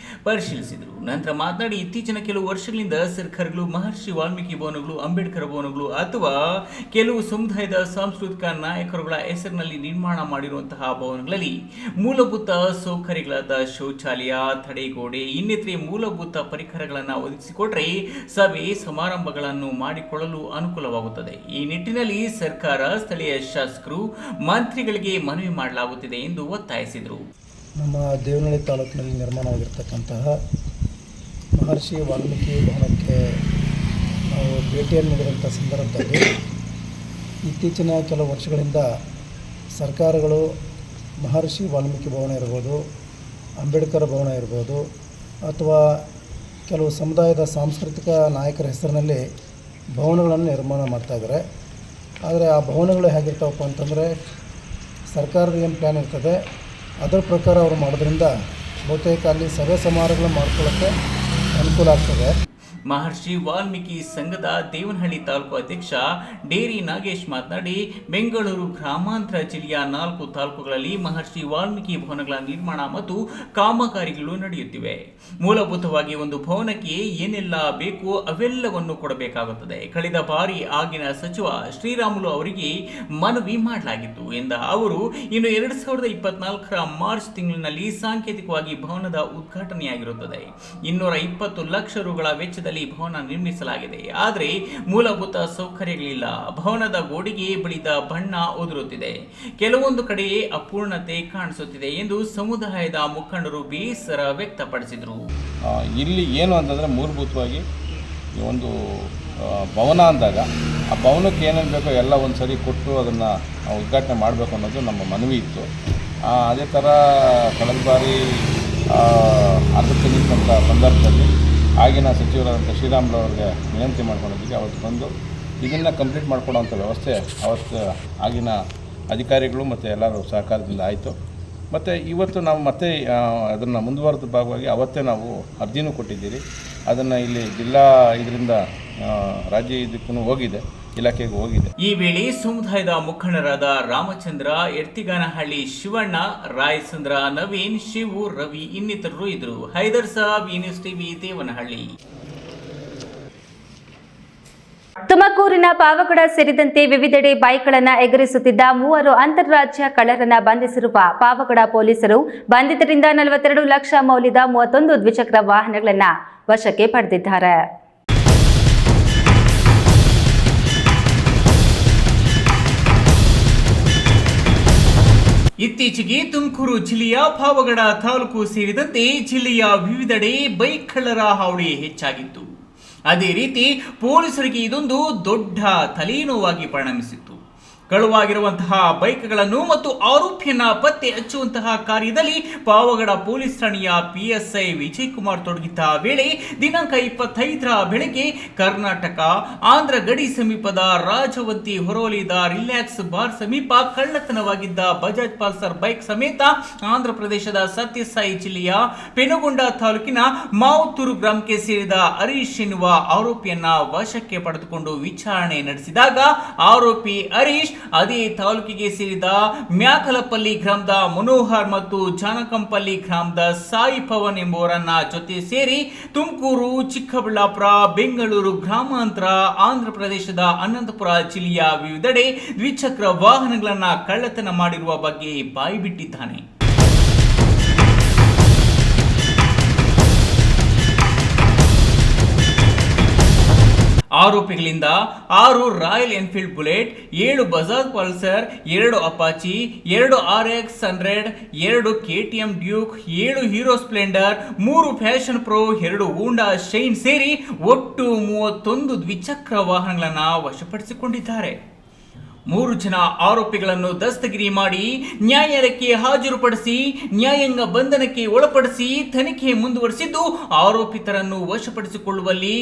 ಪರಿಶೀಲಿಸಿದರು. ನಂತರ ಮಾತನಾಡಿ, ಇತ್ತೀಚಿನ ಕೆಲವು ವರ್ಷಗಳಿಂದ ಸರ್ಕಾರಗಳು ಮಹರ್ಷಿ ವಾಲ್ಮೀಕಿ ಭವನಗಳು, ಅಂಬೇಡ್ಕರ್ ಭವನಗಳು ಅಥವಾ ಕೆಲವು ಸಮುದಾಯದ ಸಾಂಸ್ಕೃತಿಕ ನಾಯಕರುಗಳ ಹೆಸರಿನಲ್ಲಿ ನಿರ್ಮಾಣ ಮಾಡಿರುವಂತಹ ಭವನಗಳಲ್ಲಿ ಮೂಲಭೂತ ಸೌಕರ್ಯಗಳಾದ ಶೌಚಾಲಯ, ತಡೆಗೋಡೆ, ಇನ್ನಿತರೆ ಮೂಲಭೂತ ಪರಿಕರಗಳನ್ನು ಒದಗಿಸಿಕೊಟ್ರೆ ಸಭೆ ಸಮಾರಂಭಗಳನ್ನು ಮಾಡಿಕೊಳ್ಳಲು ಅನುಕೂಲವಾಗುತ್ತದೆ. ಈ ನಿಟ್ಟಿನಲ್ಲಿ ಸರ್ಕಾರ, ಸ್ಥಳೀಯ ಶಾಸಕರು, ಮಂತ್ರಿಗಳಿಗೆ ಮನವಿ ಮಾಡಲಾಗುತ್ತಿದೆ ಎಂದು ಒತ್ತಾಯಿಸಿದರು. ನಮ್ಮ ದೇವನಹಳ್ಳಿ ತಾಲೂಕಿನಲ್ಲಿ ನಿರ್ಮಾಣವಾಗಿರ್ತಕ್ಕಂತಹ ಮಹರ್ಷಿ ವಾಲ್ಮೀಕಿ ಭವನಕ್ಕೆ ನಾವು ಭೇಟಿಯನ್ನು ನೀಡಿದಂಥ ಸಂದರ್ಭದಲ್ಲಿ ಇತ್ತೀಚಿನ ಕೆಲವು ವರ್ಷಗಳಿಂದ ಸರ್ಕಾರಗಳು ಮಹರ್ಷಿ ವಾಲ್ಮೀಕಿ ಭವನ ಇರ್ಬೋದು, ಅಂಬೇಡ್ಕರ್ ಭವನ ಇರ್ಬೋದು ಅಥವಾ ಕೆಲವು ಸಮುದಾಯದ ಸಾಂಸ್ಕೃತಿಕ ನಾಯಕರ ಹೆಸರಿನಲ್ಲಿ ಭವನಗಳನ್ನು ನಿರ್ಮಾಣ ಮಾಡ್ತಾಯಿದ್ದಾರೆ. ಆದರೆ ಆ ಭವನಗಳು ಹೇಗಿರ್ತಾವಪ್ಪ ಅಂತಂದರೆ ಸರ್ಕಾರದ ಏನು ಪ್ಲ್ಯಾನ್ ಇರ್ತದೆ ಅದರ ಪ್ರಕಾರ ಅವರು ಮಾಡೋದ್ರಿಂದ ಬಹುತೇಕ ಅಲ್ಲಿ ಸಭೆ ಸಮಾರಂಭಗಳು ಮಾಡ್ಕೊಳ್ಳೋಕ್ಕೆ ಅನುಕೂಲ ಆಗ್ತದೆ. ಮಹರ್ಷಿ ವಾಲ್ಮೀಕಿ ಸಂಘದ ದೇವನಹಳ್ಳಿ ತಾಲೂಕು ಅಧ್ಯಕ್ಷ ಡೇರಿ ನಾಗೇಶ್ ಮಾತನಾಡಿ, ಬೆಂಗಳೂರು ಗ್ರಾಮಾಂತರ ಜಿಲ್ಲೆಯ 4 ತಾಲೂಕುಗಳಲ್ಲಿ ಮಹರ್ಷಿ ವಾಲ್ಮೀಕಿ ಭವನಗಳ ನಿರ್ಮಾಣ ಮತ್ತು ಕಾಮಗಾರಿಗಳು ನಡೆಯುತ್ತಿವೆ. ಮೂಲಭೂತವಾಗಿ ಒಂದು ಭವನಕ್ಕೆ ಏನೆಲ್ಲ ಬೇಕು ಅವೆಲ್ಲವನ್ನು ಕೊಡಬೇಕಾಗುತ್ತದೆ. ಕಳೆದ ಬಾರಿ ಆಗಿನ ಸಚಿವ ಶ್ರೀರಾಮುಲು ಅವರಿಗೆ ಮನವಿ ಮಾಡಲಾಗಿತ್ತು ಎಂದ ಅವರು, ಇನ್ನು 2024ರ ಮಾರ್ಚ್ ತಿಂಗಳಿನಲ್ಲಿ ಸಾಂಕೇತಿಕವಾಗಿ ಭವನದ ಉದ್ಘಾಟನೆಯಾಗಿರುತ್ತದೆ. 220 ಲಕ್ಷ ರುಗಳ ವೆಚ್ಚದಲ್ಲಿ ಭವನ ನಿರ್ಮಿಸಲಾಗಿದೆ. ಆದರೆ ಮೂಲಭೂತ ಸೌಕರ್ಯಗಳಿಲ್ಲ. ಭವನದ ಗೋಡೆಗೆ ಬಳಿದ ಬಣ್ಣ ಉದುರುತ್ತಿದೆ. ಕೆಲವೊಂದು ಕಡೆ ಅಪೂರ್ಣತೆ ಕಾಣಿಸುತ್ತಿದೆ ಎಂದು ಸಮುದಾಯದ ಮುಖಂಡರು ಬೇಸರ ವ್ಯಕ್ತಪಡಿಸಿದರು. ಇಲ್ಲಿ ಏನು ಅಂತಂದರೆ ಮೂಲಭೂತವಾಗಿ ಒಂದು ಭವನ ಅಂದಾಗ ಆ ಭವನಕ್ಕೆ ಏನೇನು ಬೇಕೋ ಎಲ್ಲ ಒಂದು ಸರಿ ಕೊಟ್ಟು ಅದನ್ನು ಉದ್ಘಾಟನೆ ಮಾಡಬೇಕು ಅನ್ನೋದು ನಮ್ಮ ಮನವಿ ಇತ್ತು. ಅದೇ ಥರ ಕಳೆದ ಬಾರಿ ಅದಕ್ಕೆ ನಿಂತ ಸಂದರ್ಭದಲ್ಲಿ ಆಗಿನ ಸಚಿವರಾದಂಥ ಶ್ರೀರಾಮ್ರವ್ರಿಗೆ ವಿನಂತಿ ಮಾಡ್ಕೊಂಡಿದ್ದೀವಿ. ಅವತ್ತು ಬಂದು ಇದನ್ನು ಕಂಪ್ಲೀಟ್ ಮಾಡ್ಕೊಡೋವಂಥ ವ್ಯವಸ್ಥೆ ಅವತ್ತು ಆಗಿನ ಅಧಿಕಾರಿಗಳು ಮತ್ತು ಎಲ್ಲರೂ ಸಹಕಾರದಿಂದ ಆಯಿತು. ಮತ್ತು ಇವತ್ತು ನಾವು ಮತ್ತೆ ಅದನ್ನು ಮುಂದುವರೆದ ಭಾಗವಾಗಿ ಅವತ್ತೇ ನಾವು ಅರ್ಜಿನೂ ಕೊಟ್ಟಿದ್ದೀರಿ. ಅದನ್ನು ಇಲ್ಲಿ ಜಿಲ್ಲಾ ಇದರಿಂದ ರಾಜ್ಯ ಇದಕ್ಕೂ ಹೋಗಿದೆ, ಇಲಾಖೆಗೂ ಹೋಗಿದೆ. ಈ ವೇಳೆ ಸಮುದಾಯದ ಮುಖಂಡರಾದ ರಾಮಚಂದ್ರ, ಎರ್ತಿಗಾನಹಳ್ಳಿ ಶಿವಣ್ಣ, ರಾಯಚಂದ್ರ, ನವೀನ್, ಶಿವು, ರವಿ ಇನ್ನಿತರರು ಇದ್ದರು. Haider Saab, news TV, Devanahalli. ತುಮಕೂರಿನ ಪಾವಗಡ ಸೇರಿದಂತೆ ವಿವಿಧೆಡೆ ಬೈಕ್ಗಳನ್ನು ಎಗರಿಸುತ್ತಿದ್ದ 3 ಅಂತಾರಾಜ್ಯ ಕಳ್ಳರನ್ನ ಬಂಧಿಸಿರುವ ಪಾವಗಡ ಪೊಲೀಸರು ಬಂಧಿತರಿಂದ 42 ಲಕ್ಷ ಮೌಲ್ಯದ 31 ದ್ವಿಚಕ್ರ ವಾಹನಗಳನ್ನು ವಶಕ್ಕೆ ಪಡೆದಿದ್ದಾರೆ. ಇತ್ತೀಚೆಗೆ ತುಮಕೂರು ಜಿಲ್ಲೆಯ ಪಾವಗಡ ತಾಲೂಕು ಸೇರಿದಂತೆ ಜಿಲ್ಲೆಯ ವಿವಿಧೆಡೆ ಬೈಕ್ ಕಳ್ಳರ ಹಾವಳಿ ಹೆಚ್ಚಾಗಿತ್ತು. ಅದೇ ರೀತಿ ಪೊಲೀಸರಿಗೆ ಇದೊಂದು ದೊಡ್ಡ ತಲೆನೋವಾಗಿ ಪರಿಣಮಿಸಿತ್ತು. ಕಳುವಾಗಿರುವಂತಹ ಬೈಕ್ಗಳನ್ನು ಮತ್ತು ಆರೋಪಿಯನ್ನ ಪತ್ತೆ ಹಚ್ಚುವಂತಹ ಕಾರ್ಯದಲ್ಲಿ ಪಾವಗಡ ಪೊಲೀಸ್ ಠಾಣೆಯ PSI ವಿಜಯ್ ಕುಮಾರ್ ತೊಡಗಿದ್ದ ವೇಳೆ ದಿನಾಂಕ 25ರ ಬೆಳಗ್ಗೆ ಕರ್ನಾಟಕ ಆಂಧ್ರ ಗಡಿ ಸಮೀಪದ ರಾಜವಂತಿ ಹೊರವಲಯದ ರಿಲ್ಯಾಕ್ಸ್ ಬಾರ್ ಸಮೀಪ ಕಳ್ಳತನವಾಗಿದ್ದ ಬಜಾಜ್ ಪಲ್ಸರ್ ಬೈಕ್ ಸಮೇತ ಆಂಧ್ರ ಪ್ರದೇಶದ ಸತ್ಯಸಾಯಿ ಜಿಲ್ಲೆಯ ಪೆನುಗೊಂಡ ತಾಲೂಕಿನ ಮಾವುತೂರು ಗ್ರಾಮಕ್ಕೆ ಸೇರಿದ ಹರೀಶ್ ಎನ್ನುವ ಆರೋಪಿಯನ್ನ ವಶಕ್ಕೆ ಪಡೆದುಕೊಂಡು ವಿಚಾರಣೆ ನಡೆಸಿದಾಗ ಆರೋಪಿ ಹರೀಶ್ ಅದೇ ತಾಲೂಕಿಗೆ ಸೇರಿದ ಮ್ಯಾಕಲಪಲ್ಲಿ ಗ್ರಾಮದ ಮನೋಹರ್ ಮತ್ತು ಜಾನಕಂಪಲ್ಲಿ ಗ್ರಾಮದ ಸಾಯಿ ಪವನ್ ಎಂಬುವರನ್ನ ಜೊತೆ ಸೇರಿ ತುಮಕೂರು, ಚಿಕ್ಕಬಳ್ಳಾಪುರ, ಬೆಂಗಳೂರು ಗ್ರಾಮಾಂತರ, ಆಂಧ್ರ ಪ್ರದೇಶದ ಅನಂತಪುರ ಜಿಲ್ಲೆಯ ವಿವಿಧೆಡೆ ದ್ವಿಚಕ್ರ ವಾಹನಗಳನ್ನು ಕಳ್ಳತನ ಮಾಡಿರುವ ಬಗ್ಗೆ ಬಾಯಿಬಿಟ್ಟಿದ್ದಾನೆ. ಆರೋಪಿಗಳಿಂದ 6 royal Enfield bullet, 7 Bajaj Pulsar, 2 Apache, 2 RX 100, 2 KTM Duke, 7 hero Splendor, 3 fashion pro, 2 ಹೋಂಡಾ ಶೈನ್ ಸೇರಿ ಒಟ್ಟು 31 ದ್ವಿಚಕ್ರ ವಾಹನಗಳನ್ನು ವಶಪಡಿಸಿಕೊಂಡಿದ್ದಾರೆ. 3 ಜನ ಆರೋಪಿಗಳನ್ನು ದಸ್ತಗಿರಿ ಮಾಡಿ ನ್ಯಾಯಾಲಯಕ್ಕೆ ಹಾಜರುಪಡಿಸಿ ನ್ಯಾಯಾಂಗ ಬಂಧನಕ್ಕೆ ಒಳಪಡಿಸಿ ತನಿಖೆ ಮುಂದುವರೆಸಿದ್ದು, ಆರೋಪಿತರನ್ನು ವಶಪಡಿಸಿಕೊಳ್ಳುವಲ್ಲಿ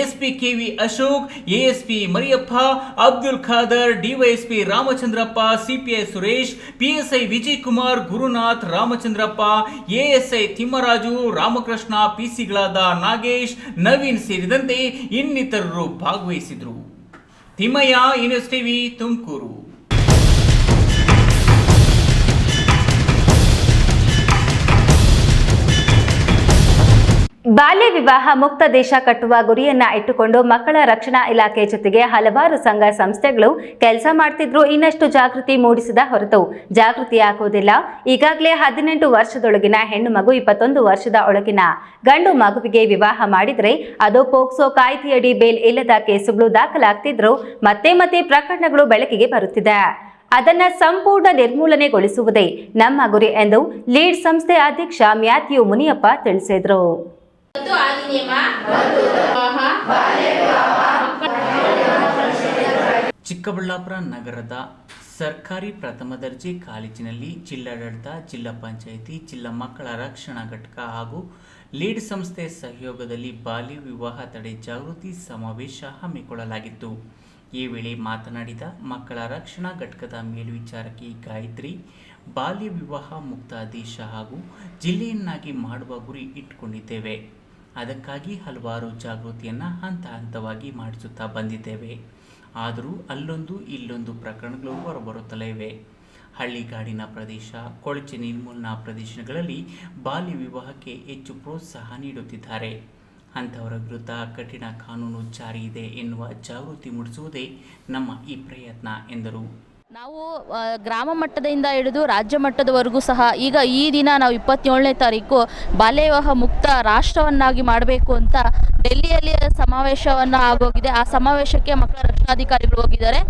SP KV Ashok, ASP Mariyappa, Abdul Khader, DYSP Ramachandrappa, CPI Suresh, PSI Vijay Kumar, Gurunath, Ramachandrappa, ASI Thimmaraju, Ramakrishna, PCಗಳಾದ Nagesh, Naveen ಸೇರಿದಂತೆ ಇನ್ನಿತರರು ಭಾಗವಹಿಸಿದರು. Thimmaiah, news TV, Tumakuru. ಬಾಲ್ಯ ವಿವಾಹ ಮುಕ್ತ ದೇಶ ಕಟ್ಟುವ ಗುರಿಯನ್ನ ಇಟ್ಟುಕೊಂಡು ಮಕ್ಕಳ ರಕ್ಷಣಾ ಇಲಾಖೆ ಜೊತೆಗೆ ಹಲವಾರು ಸಂಘ ಸಂಸ್ಥೆಗಳು ಕೆಲಸ ಮಾಡ್ತಿದ್ರು. ಇನ್ನಷ್ಟು ಜಾಗೃತಿ ಮೂಡಿಸಿದ ಹೊರತು ಜಾಗೃತಿಯಾಗುವುದಿಲ್ಲ. ಈಗಾಗಲೇ 18 ವರ್ಷದೊಳಗಿನ ಹೆಣ್ಣು ಮಗು 21 ವರ್ಷದ ಒಳಗಿನ ಗಂಡು ಮಗುವಿಗೆ ವಿವಾಹ ಮಾಡಿದರೆ ಅದು ಪೋಕ್ಸೋ ಕಾಯ್ದೆಯಡಿ ಬೇಲ್ ಇಲ್ಲದ ಕೇಸುಗಳು ದಾಖಲಾಗ್ತಿದ್ರು. ಮತ್ತೆ ಪ್ರಕರಣಗಳು ಬೆಳಕಿಗೆ ಬರುತ್ತಿದೆ. ಅದನ್ನ ಸಂಪೂರ್ಣ ನಿರ್ಮೂಲನೆಗೊಳಿಸುವುದೇ ನಮ್ಮ ಗುರಿ ಎಂದು ಲೀಡ್ ಸಂಸ್ಥೆ ಅಧ್ಯಕ್ಷ ಮ್ಯಾಥ್ಯೂ ಮುನಿಯಪ್ಪ ತಿಳಿಸಿದರು. ಚಿಕ್ಕಬಳ್ಳಾಪುರ ನಗರದ ಸರ್ಕಾರಿ ಪ್ರಥಮ ದರ್ಜೆ ಕಾಲೇಜಿನಲ್ಲಿ ಜಿಲ್ಲಾಡಳಿತ, ಜಿಲ್ಲಾ ಪಂಚಾಯಿತಿ, ಜಿಲ್ಲಾ ಮಕ್ಕಳ ರಕ್ಷಣಾ ಘಟಕ ಹಾಗೂ ಲೀಡ್ ಸಂಸ್ಥೆ ಸಹಯೋಗದಲ್ಲಿ ಬಾಲ್ಯ ವಿವಾಹ ತಡೆ ಜಾಗೃತಿ ಸಮಾವೇಶ ಹಮ್ಮಿಕೊಳ್ಳಲಾಗಿತ್ತು. ಈ ವೇಳೆ ಮಾತನಾಡಿದ ಮಕ್ಕಳ ರಕ್ಷಣಾ ಘಟಕದ ಮೇಲ್ವಿಚಾರಕಿ ಗಾಯತ್ರಿ, ಬಾಲ್ಯ ವಿವಾಹ ಮುಕ್ತ ದೇಶ ಹಾಗೂ ಜಿಲ್ಲೆಯನ್ನಾಗಿ ಮಾಡುವ ಗುರಿ ಇಟ್ಟುಕೊಂಡಿದ್ದೇವೆ. ಅದಕ್ಕಾಗಿ ಹಲವಾರು ಜಾಗೃತಿಯನ್ನು ಹಂತ ಹಂತವಾಗಿ ಮಾಡಿಸುತ್ತಾ ಬಂದಿದ್ದೇವೆ. ಆದರೂ ಅಲ್ಲೊಂದು ಇಲ್ಲೊಂದು ಪ್ರಕರಣಗಳು ಹೊರಬರುತ್ತಲೇ ಇವೆ. ಹಳ್ಳಿಗಾಡಿನ ಪ್ರದೇಶ, ಕೊಳಚೆ ನಿರ್ಮೂಲನಾ ಪ್ರದೇಶಗಳಲ್ಲಿ ಬಾಲ್ಯ ವಿವಾಹಕ್ಕೆ ಹೆಚ್ಚು ಪ್ರೋತ್ಸಾಹ ನೀಡುತ್ತಿದ್ದಾರೆ. ಅಂಥವರ ವಿರುದ್ಧ ಕಠಿಣ ಕಾನೂನು ಜಾರಿ ಇದೆ ಎನ್ನುವ ಜಾಗೃತಿ ಮೂಡಿಸುವುದೇ ನಮ್ಮ ಈ ಪ್ರಯತ್ನ ಎಂದರು. ನಾವು ಗ್ರಾಮ ಮಟ್ಟದಿಂದ ಹಿಡಿದು ರಾಜ್ಯ ಮಟ್ಟದವರೆಗೂ ಸಹ ಈಗ ಈ ದಿನ ನಾವು 27ನೇ ತಾರೀಕು ಬಾಲ್ಯ ವಿವಾಹ ಮುಕ್ತ ರಾಷ್ಟ್ರವನ್ನಾಗಿ ಮಾಡಬೇಕು ಅಂತ ಡೆಲ್ಲಿಯಲ್ಲಿ ಸಮಾವೇಶವನ್ನು ಆಗೋಗಿದೆ. ಆ ಸಮಾವೇಶಕ್ಕೆ ಮಕ್ಕಳ ರಕ್ಷಣಾಧಿಕಾರಿಗಳು ಹೋಗಿದ್ದಾರೆ.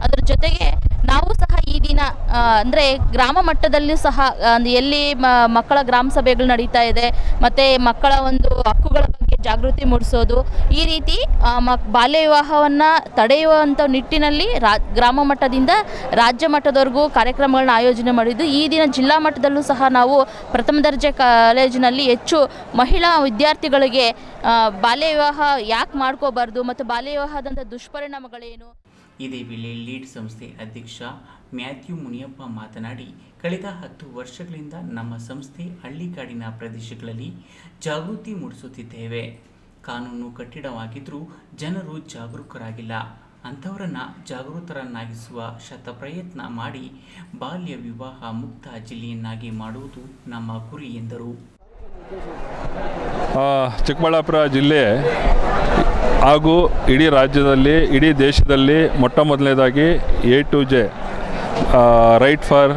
ಅದರ ಜೊತೆಗೆ ನಾವು ಸಹ ಈ ದಿನ ಅಂದರೆ ಗ್ರಾಮ ಮಟ್ಟದಲ್ಲಿಯೂ ಸಹ ಎಲ್ಲಿ ಮಕ್ಕಳ ಗ್ರಾಮ ಸಭೆಗಳು ನಡೀತಾ ಇದೆ ಮತ್ತು ಮಕ್ಕಳ ಒಂದು ಹಕ್ಕುಗಳ ಬಗ್ಗೆ ಜಾಗೃತಿ ಮೂಡಿಸೋದು, ಈ ರೀತಿ ಬಾಲ್ಯ ವಿವಾಹವನ್ನು ತಡೆಯುವಂಥ ನಿಟ್ಟಿನಲ್ಲಿ ಗ್ರಾಮ ಮಟ್ಟದಿಂದ ರಾಜ್ಯ ಮಟ್ಟದವರೆಗೂ ಕಾರ್ಯಕ್ರಮಗಳನ್ನ ಆಯೋಜನೆ ಮಾಡಿದ್ದು. ಈ ದಿನ ಜಿಲ್ಲಾ ಮಟ್ಟದಲ್ಲೂ ಸಹ ನಾವು ಪ್ರಥಮ ದರ್ಜೆ ಕಾಲೇಜಿನಲ್ಲಿ ಹೆಚ್ಚು ಮಹಿಳಾ ವಿದ್ಯಾರ್ಥಿಗಳಿಗೆ ಬಾಲ್ಯ ವಿವಾಹ ಯಾಕೆ ಮಾಡ್ಕೋಬಾರ್ದು ಮತ್ತು ಬಾಲ್ಯ ವಿವಾಹದಂಥ ದುಷ್ಪರಿಣಾಮಗಳೇನು. ಇದೇ ವೇಳೆ ಲೀಡ್ ಸಂಸ್ಥೆ ಅಧ್ಯಕ್ಷ ಮ್ಯಾಥ್ಯೂ ಮುನಿಯಪ್ಪ ಮಾತನಾಡಿ, ಕಳೆದ 10 ವರ್ಷಗಳಿಂದ ನಮ್ಮ ಸಂಸ್ಥೆ ಹಳ್ಳಿಗಾಡಿನ ಪ್ರದೇಶಗಳಲ್ಲಿ ಜಾಗೃತಿ ಮೂಡಿಸುತ್ತಿದ್ದೇವೆ. ಕಾನೂನು ಕಠಿಣವಾಗಿದ್ದರೂ ಜನರು ಜಾಗರೂಕರಾಗಿಲ್ಲ. ಅಂಥವರನ್ನು ಜಾಗೃತರನ್ನಾಗಿಸುವ ಶತಪ್ರಯತ್ನ ಮಾಡಿ ಬಾಲ್ಯ ವಿವಾಹ ಮುಕ್ತ ಜಿಲ್ಲೆಯನ್ನಾಗಿ ಮಾಡುವುದು ನಮ್ಮ ಗುರಿ ಎಂದರು. ಚಿಕ್ಕಬಳ್ಳಾಪುರ ಜಿಲ್ಲೆ ಹಾಗೂ ಇಡೀ ರಾಜ್ಯದಲ್ಲಿ, ಇಡೀ ದೇಶದಲ್ಲಿ ಮೊಟ್ಟ ಮೊದಲನೇದಾಗಿ A to J right for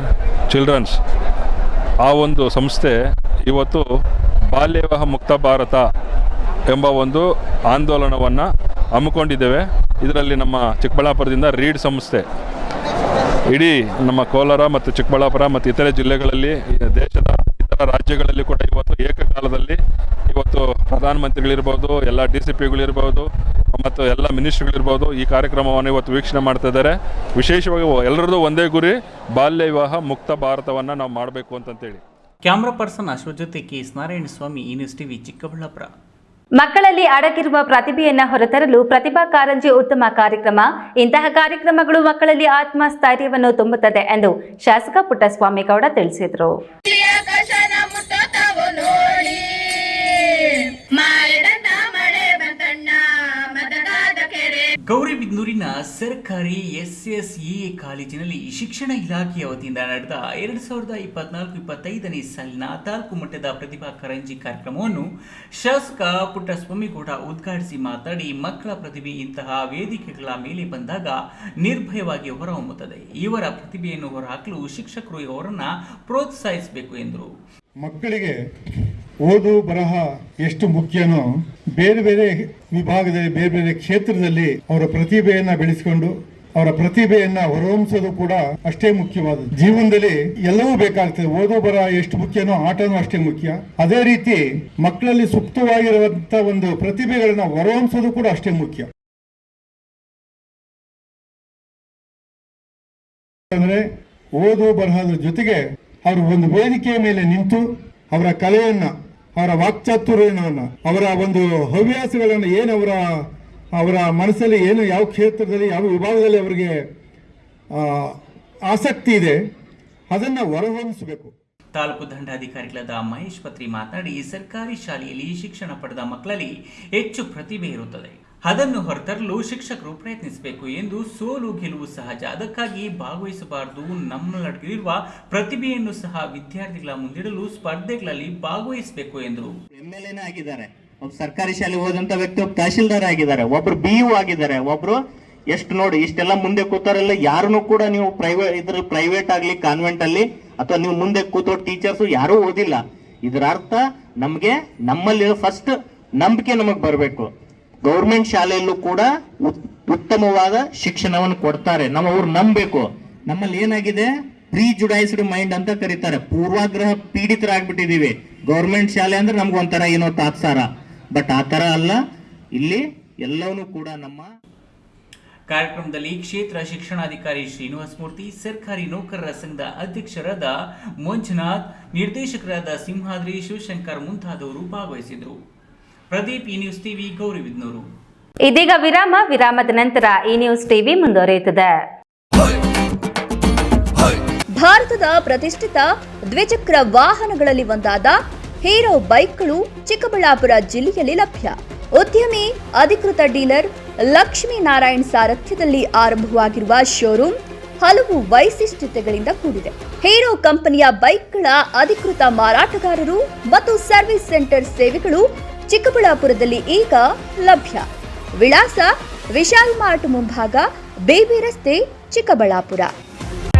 children's ಆ ಒಂದು ಸಂಸ್ಥೆ ಇವತ್ತು ಬಾಲ್ಯ ವಿವಾಹ ಮುಕ್ತ ಭಾರತ ಎಂಬ ಒಂದು ಆಂದೋಲನವನ್ನು ಹಮ್ಮಿಕೊಂಡಿದ್ದೇವೆ. ಇದರಲ್ಲಿ ನಮ್ಮ ಚಿಕ್ಕಬಳ್ಳಾಪುರದಿಂದ ರೀಡ್ ಸಂಸ್ಥೆ ಇಡೀ ನಮ್ಮ ಕೋಲಾರ ಮತ್ತು ಚಿಕ್ಕಬಳ್ಳಾಪುರ ಮತ್ತು ಇತರೆ ಜಿಲ್ಲೆಗಳಲ್ಲಿ, ದೇಶದ ಇತರ ರಾಜ್ಯಗಳಲ್ಲಿ ಕೂಡ ಇವತ್ತು ಏಕಕಾಲದಲ್ಲಿ ಇವತ್ತು ಪ್ರಧಾನಮಂತ್ರಿಗಳಿರ್ಬೋದು, ಎಲ್ಲ DCPಗಳಿರ್ಬೋದು ಮತ್ತು ಎಲ್ಲ ಮಿನಿಸ್ಟ್ರಿಗಳಿರ್ಬೋದು ಈ ಕಾರ್ಯಕ್ರಮವನ್ನು ಇವತ್ತು ವೀಕ್ಷಣೆ ಮಾಡ್ತಾ ಇದ್ದಾರೆ. ವಿಶೇಷವಾಗಿ ಎಲ್ಲರದ್ದು ಒಂದೇ ಗುರಿ, ಬಾಲ್ಯ ವಿವಾಹ ಮುಕ್ತ ಭಾರತವನ್ನು ನಾವು ಮಾಡಬೇಕು ಅಂತಂತೇಳಿ. ಕ್ಯಾಮ್ರಾ ಪರ್ಸನ್ ಅಶ್ವಥ್ ಜೊತೆ KS ನಾರಾಯಣ ಸ್ವಾಮಿ, ನ್ಯೂಸ್ ಟಿವಿ ಚಿಕ್ಕಬಳ್ಳಾಪುರ. ಮಕ್ಕಳಲ್ಲಿ ಅಡಗಿರುವ ಪ್ರತಿಭೆಯನ್ನು ಹೊರತರಲು ಪ್ರತಿಭಾ ಕಾರಂಜಿ ಉತ್ತಮ ಕಾರ್ಯಕ್ರಮ. ಇಂತಹ ಕಾರ್ಯಕ್ರಮಗಳು ಮಕ್ಕಳಲ್ಲಿ ಆತ್ಮಸ್ಥೈರ್ಯವನ್ನು ತುಂಬುತ್ತದೆ ಎಂದು ಶಾಸಕ ಪುಟ್ಟಸ್ವಾಮಿಗೌಡ ತಿಳಿಸಿದರು. ಗೌರಿಬಿದನೂರಿನ ಸರ್ಕಾರಿ SSEA ಕಾಲೇಜಿನಲ್ಲಿ ಶಿಕ್ಷಣ ಇಲಾಖೆಯ ವತಿಯಿಂದ ನಡೆದ 2024-25ನೇ ಸಾಲಿನ ತಾಲೂಕು ಮಟ್ಟದ ಪ್ರತಿಭಾ ಕಾರಂಜಿ ಕಾರ್ಯಕ್ರಮವನ್ನು ಶಾಸಕ ಪುಟ್ಟಸ್ವಾಮಿಗೌಡ ಉದ್ಘಾಟಿಸಿ ಮಾತನಾಡಿ, ಮಕ್ಕಳ ಪ್ರತಿಭೆ ಇಂತಹ ವೇದಿಕೆಗಳ ಮೇಲೆ ಬಂದಾಗ ನಿರ್ಭಯವಾಗಿ ಹೊರಹೊಮ್ಮುತ್ತದೆ. ಇವರ ಪ್ರತಿಭೆಯನ್ನು ಹೊರಹಾಕಲು ಶಿಕ್ಷಕರು ಅವರನ್ನು ಪ್ರೋತ್ಸಾಹಿಸಬೇಕು ಎಂದರು. ಮಕ್ಕಳಿಗೆ ಓದು ಬರಹ ಎಷ್ಟು ಮುಖ್ಯನೋ, ಬೇರೆ ಬೇರೆ ವಿಭಾಗದಲ್ಲಿ, ಬೇರೆ ಬೇರೆ ಕ್ಷೇತ್ರದಲ್ಲಿ ಅವರ ಪ್ರತಿಭೆಯನ್ನ ಬೆಳೆಸಿಕೊಂಡು ಅವರ ಪ್ರತಿಭೆಯನ್ನ ಹೊರಹೊಮ್ಮಿಸೋದು ಕೂಡ ಅಷ್ಟೇ ಮುಖ್ಯವಾದದ್ದು. ಜೀವನದಲ್ಲಿ ಎಲ್ಲವೂ ಬೇಕಾಗ್ತದೆ. ಓದು ಬರಹ ಎಷ್ಟು ಮುಖ್ಯನೋ ಆಟನೂ ಅಷ್ಟೇ ಮುಖ್ಯ. ಅದೇ ರೀತಿ ಮಕ್ಕಳಲ್ಲಿ ಸುಪ್ತವಾಗಿರುವಂತ ಒಂದು ಪ್ರತಿಭೆಗಳನ್ನ ಹೊರಹೊಮ್ಮಿಸೋದು ಕೂಡ ಅಷ್ಟೇ ಮುಖ್ಯ. ಅಂದ್ರೆ ಓದು ಬರಹದ ಜೊತೆಗೆ ಅವರು ಒಂದು ವೇದಿಕೆಯ ಮೇಲೆ ನಿಂತು ಅವರ ಕಲೆಯನ್ನ, ಅವರ ವಾಕ್ಚಾತುರ್ಯವನ್ನು, ಅವರ ಒಂದು ಹವ್ಯಾಸಗಳನ್ನು, ಏನು ಅವರ ಮನಸ್ಸಲ್ಲಿ ಏನು, ಯಾವ ಕ್ಷೇತ್ರದಲ್ಲಿ, ಯಾವ ವಿಭಾಗದಲ್ಲಿ ಅವರಿಗೆ ಆಸಕ್ತಿ ಇದೆ ಅದನ್ನು ಹೊರಹೊಮ್ಮಿಸಬೇಕು. ತಾಲೂಕು ದಂಡಾಧಿಕಾರಿಗಳಾದ ಮಹೇಶ್ ಪತ್ರಿ ಮಾತನಾಡಿ, ಸರ್ಕಾರಿ ಶಾಲೆಯಲ್ಲಿ ಶಿಕ್ಷಣ ಪಡೆದ ಮಕ್ಕಳಲ್ಲಿ ಹೆಚ್ಚು ಪ್ರತಿಭೆ ಇರುತ್ತದೆ. ಅದನ್ನು ಹೊರತರಲು ಶಿಕ್ಷಕರು ಪ್ರಯತ್ನಿಸಬೇಕು ಎಂದು. ಸೋಲು ಗೆಲುವು ಸಹಜ, ಅದಕ್ಕಾಗಿ ಭಾಗವಹಿಸಬಾರದು. ನಮ್ಮಲ್ಲಿರುವ ಪ್ರತಿಭೆಯನ್ನು ಸಹ ವಿದ್ಯಾರ್ಥಿಗಳ ಮುಂದಿಡಲು ಸ್ಪರ್ಧೆಗಳಲ್ಲಿ ಭಾಗವಹಿಸಬೇಕು ಎಂದರು. MLA ಆಗಿದ್ದಾರೆ, ಒಬ್ಬ ಸರ್ಕಾರಿ ಶಾಲೆ ಓದಂತ ವ್ಯಕ್ತಿ ಒಬ್ಬ ತಹಶೀಲ್ದಾರ್ ಆಗಿದ್ದಾರೆ, ಒಬ್ರು BU ಆಗಿದ್ದಾರೆ, ಒಬ್ರು ಎಷ್ಟು ನೋಡಿ ಇಷ್ಟೆಲ್ಲ ಮುಂದೆ ಕೂತಾರಲ್ಲ. ಯಾರನ್ನು ಕೂಡ ನೀವು ಪ್ರೈವೇಟ್ ಆಗ್ಲಿ, ಕಾನ್ವೆಂಟ್ ಅಲ್ಲಿ ಅಥವಾ ನೀವು ಮುಂದೆ ಕೂತೋ ಟೀಚರ್ಸ್ ಯಾರೂ ಓದಿಲ್ಲ. ಇದರ ಅರ್ಥ ನಮ್ಗೆ ನಮ್ಮಲ್ಲಿ ಫಸ್ಟ್ ನಂಬಿಕೆ ನಮಗ್ ಬರಬೇಕು. ಗೌರ್ಮೆಂಟ್ ಶಾಲೆಯಲ್ಲೂ ಕೂಡ ಉತ್ತಮವಾದ ಶಿಕ್ಷಣವನ್ನು ಕೊಡ್ತಾರೆ. ನಾವು ಅವ್ರು ನಂಬಬೇಕು. ನಮ್ಮಲ್ಲಿ ಏನಾಗಿದೆ, ಪ್ರೀಜುಡೈಸ್ಡ್ ಮೈಂಡ್ ಅಂತ ಕರೀತಾರೆ, ಪೂರ್ವಾಗ್ರಹ ಪೀಡಿತರಾಗ್ಬಿಟ್ಟಿದೀವಿ. ಗೌರ್ಮೆಂಟ್ ಶಾಲೆ ಅಂದ್ರೆ ನಮ್ಗೊಂಥರ ಏನೋ ತಾತ್ಸಾರ, ಬಟ್ ಆ ತರ ಅಲ್ಲ. ಇಲ್ಲಿ ಎಲ್ಲವನ್ನೂ ಕೂಡ ನಮ್ಮ ಕಾರ್ಯಕ್ರಮದಲ್ಲಿ ಕ್ಷೇತ್ರ ಶಿಕ್ಷಣಾಧಿಕಾರಿ ಶ್ರೀನಿವಾಸ ಮೂರ್ತಿ, ಸರ್ಕಾರಿ ನೌಕರರ ಸಂಘದ ಅಧ್ಯಕ್ಷರಾದ ಮಂಜುನಾಥ್, ನಿರ್ದೇಶಕರಾದ ಸಿಂಹಾದ್ರಿ, ಶಿವಶಂಕರ್ ಮುಂತಾದವರು ಭಾಗವಹಿಸಿದರು. Pradeep, news TV, Gauribidanur. ಇದೀಗ ವಿರಾಮದ ನಂತರ ನ್ಯೂಸ್ ಟಿವಿ ಮುಂದುವರಿಯುತ್ತದೆ. ಭಾರತದ ಪ್ರತಿಷ್ಠಿತ ದ್ವಿಚಕ್ರ ವಾಹನಗಳಲ್ಲಿ ಒಂದಾದ ಹೀರೋ ಬೈಕ್ಗಳು ಚಿಕ್ಕಬಳ್ಳಾಪುರ ಜಿಲ್ಲೆಯಲ್ಲಿ ಲಭ್ಯ. ಉದ್ಯಮಿ ಅಧಿಕೃತ ಡೀಲರ್ ಲಕ್ಷ್ಮೀನಾರಾಯಣ್ ಸಾರಥ್ಯದಲ್ಲಿ ಆರಂಭವಾಗಿರುವ ಶೋರೂಮ್ ಹಲವು ವೈಶಿಷ್ಟ್ಯತೆಗಳಿಂದ ಕೂಡಿದೆ. ಹೀರೋ ಕಂಪನಿಯ ಬೈಕ್ಗಳ ಅಧಿಕೃತ ಮಾರಾಟಗಾರರು ಮತ್ತು ಸರ್ವಿಸ್ ಸೆಂಟರ್ ಸೇವೆಗಳು ಚಿಕ್ಕಬಳ್ಳಾಪುರದಲ್ಲಿ ಈಗ ಲಭ್ಯ. ವಿಳಾಸ ವಿಶಾಲ್ ಮಾರ್ಟ್ ಮುಂಭಾಗ, ಬೇಬಿ ರಸ್ತೆ, ಚಿಕ್ಕಬಳ್ಳಾಪುರ.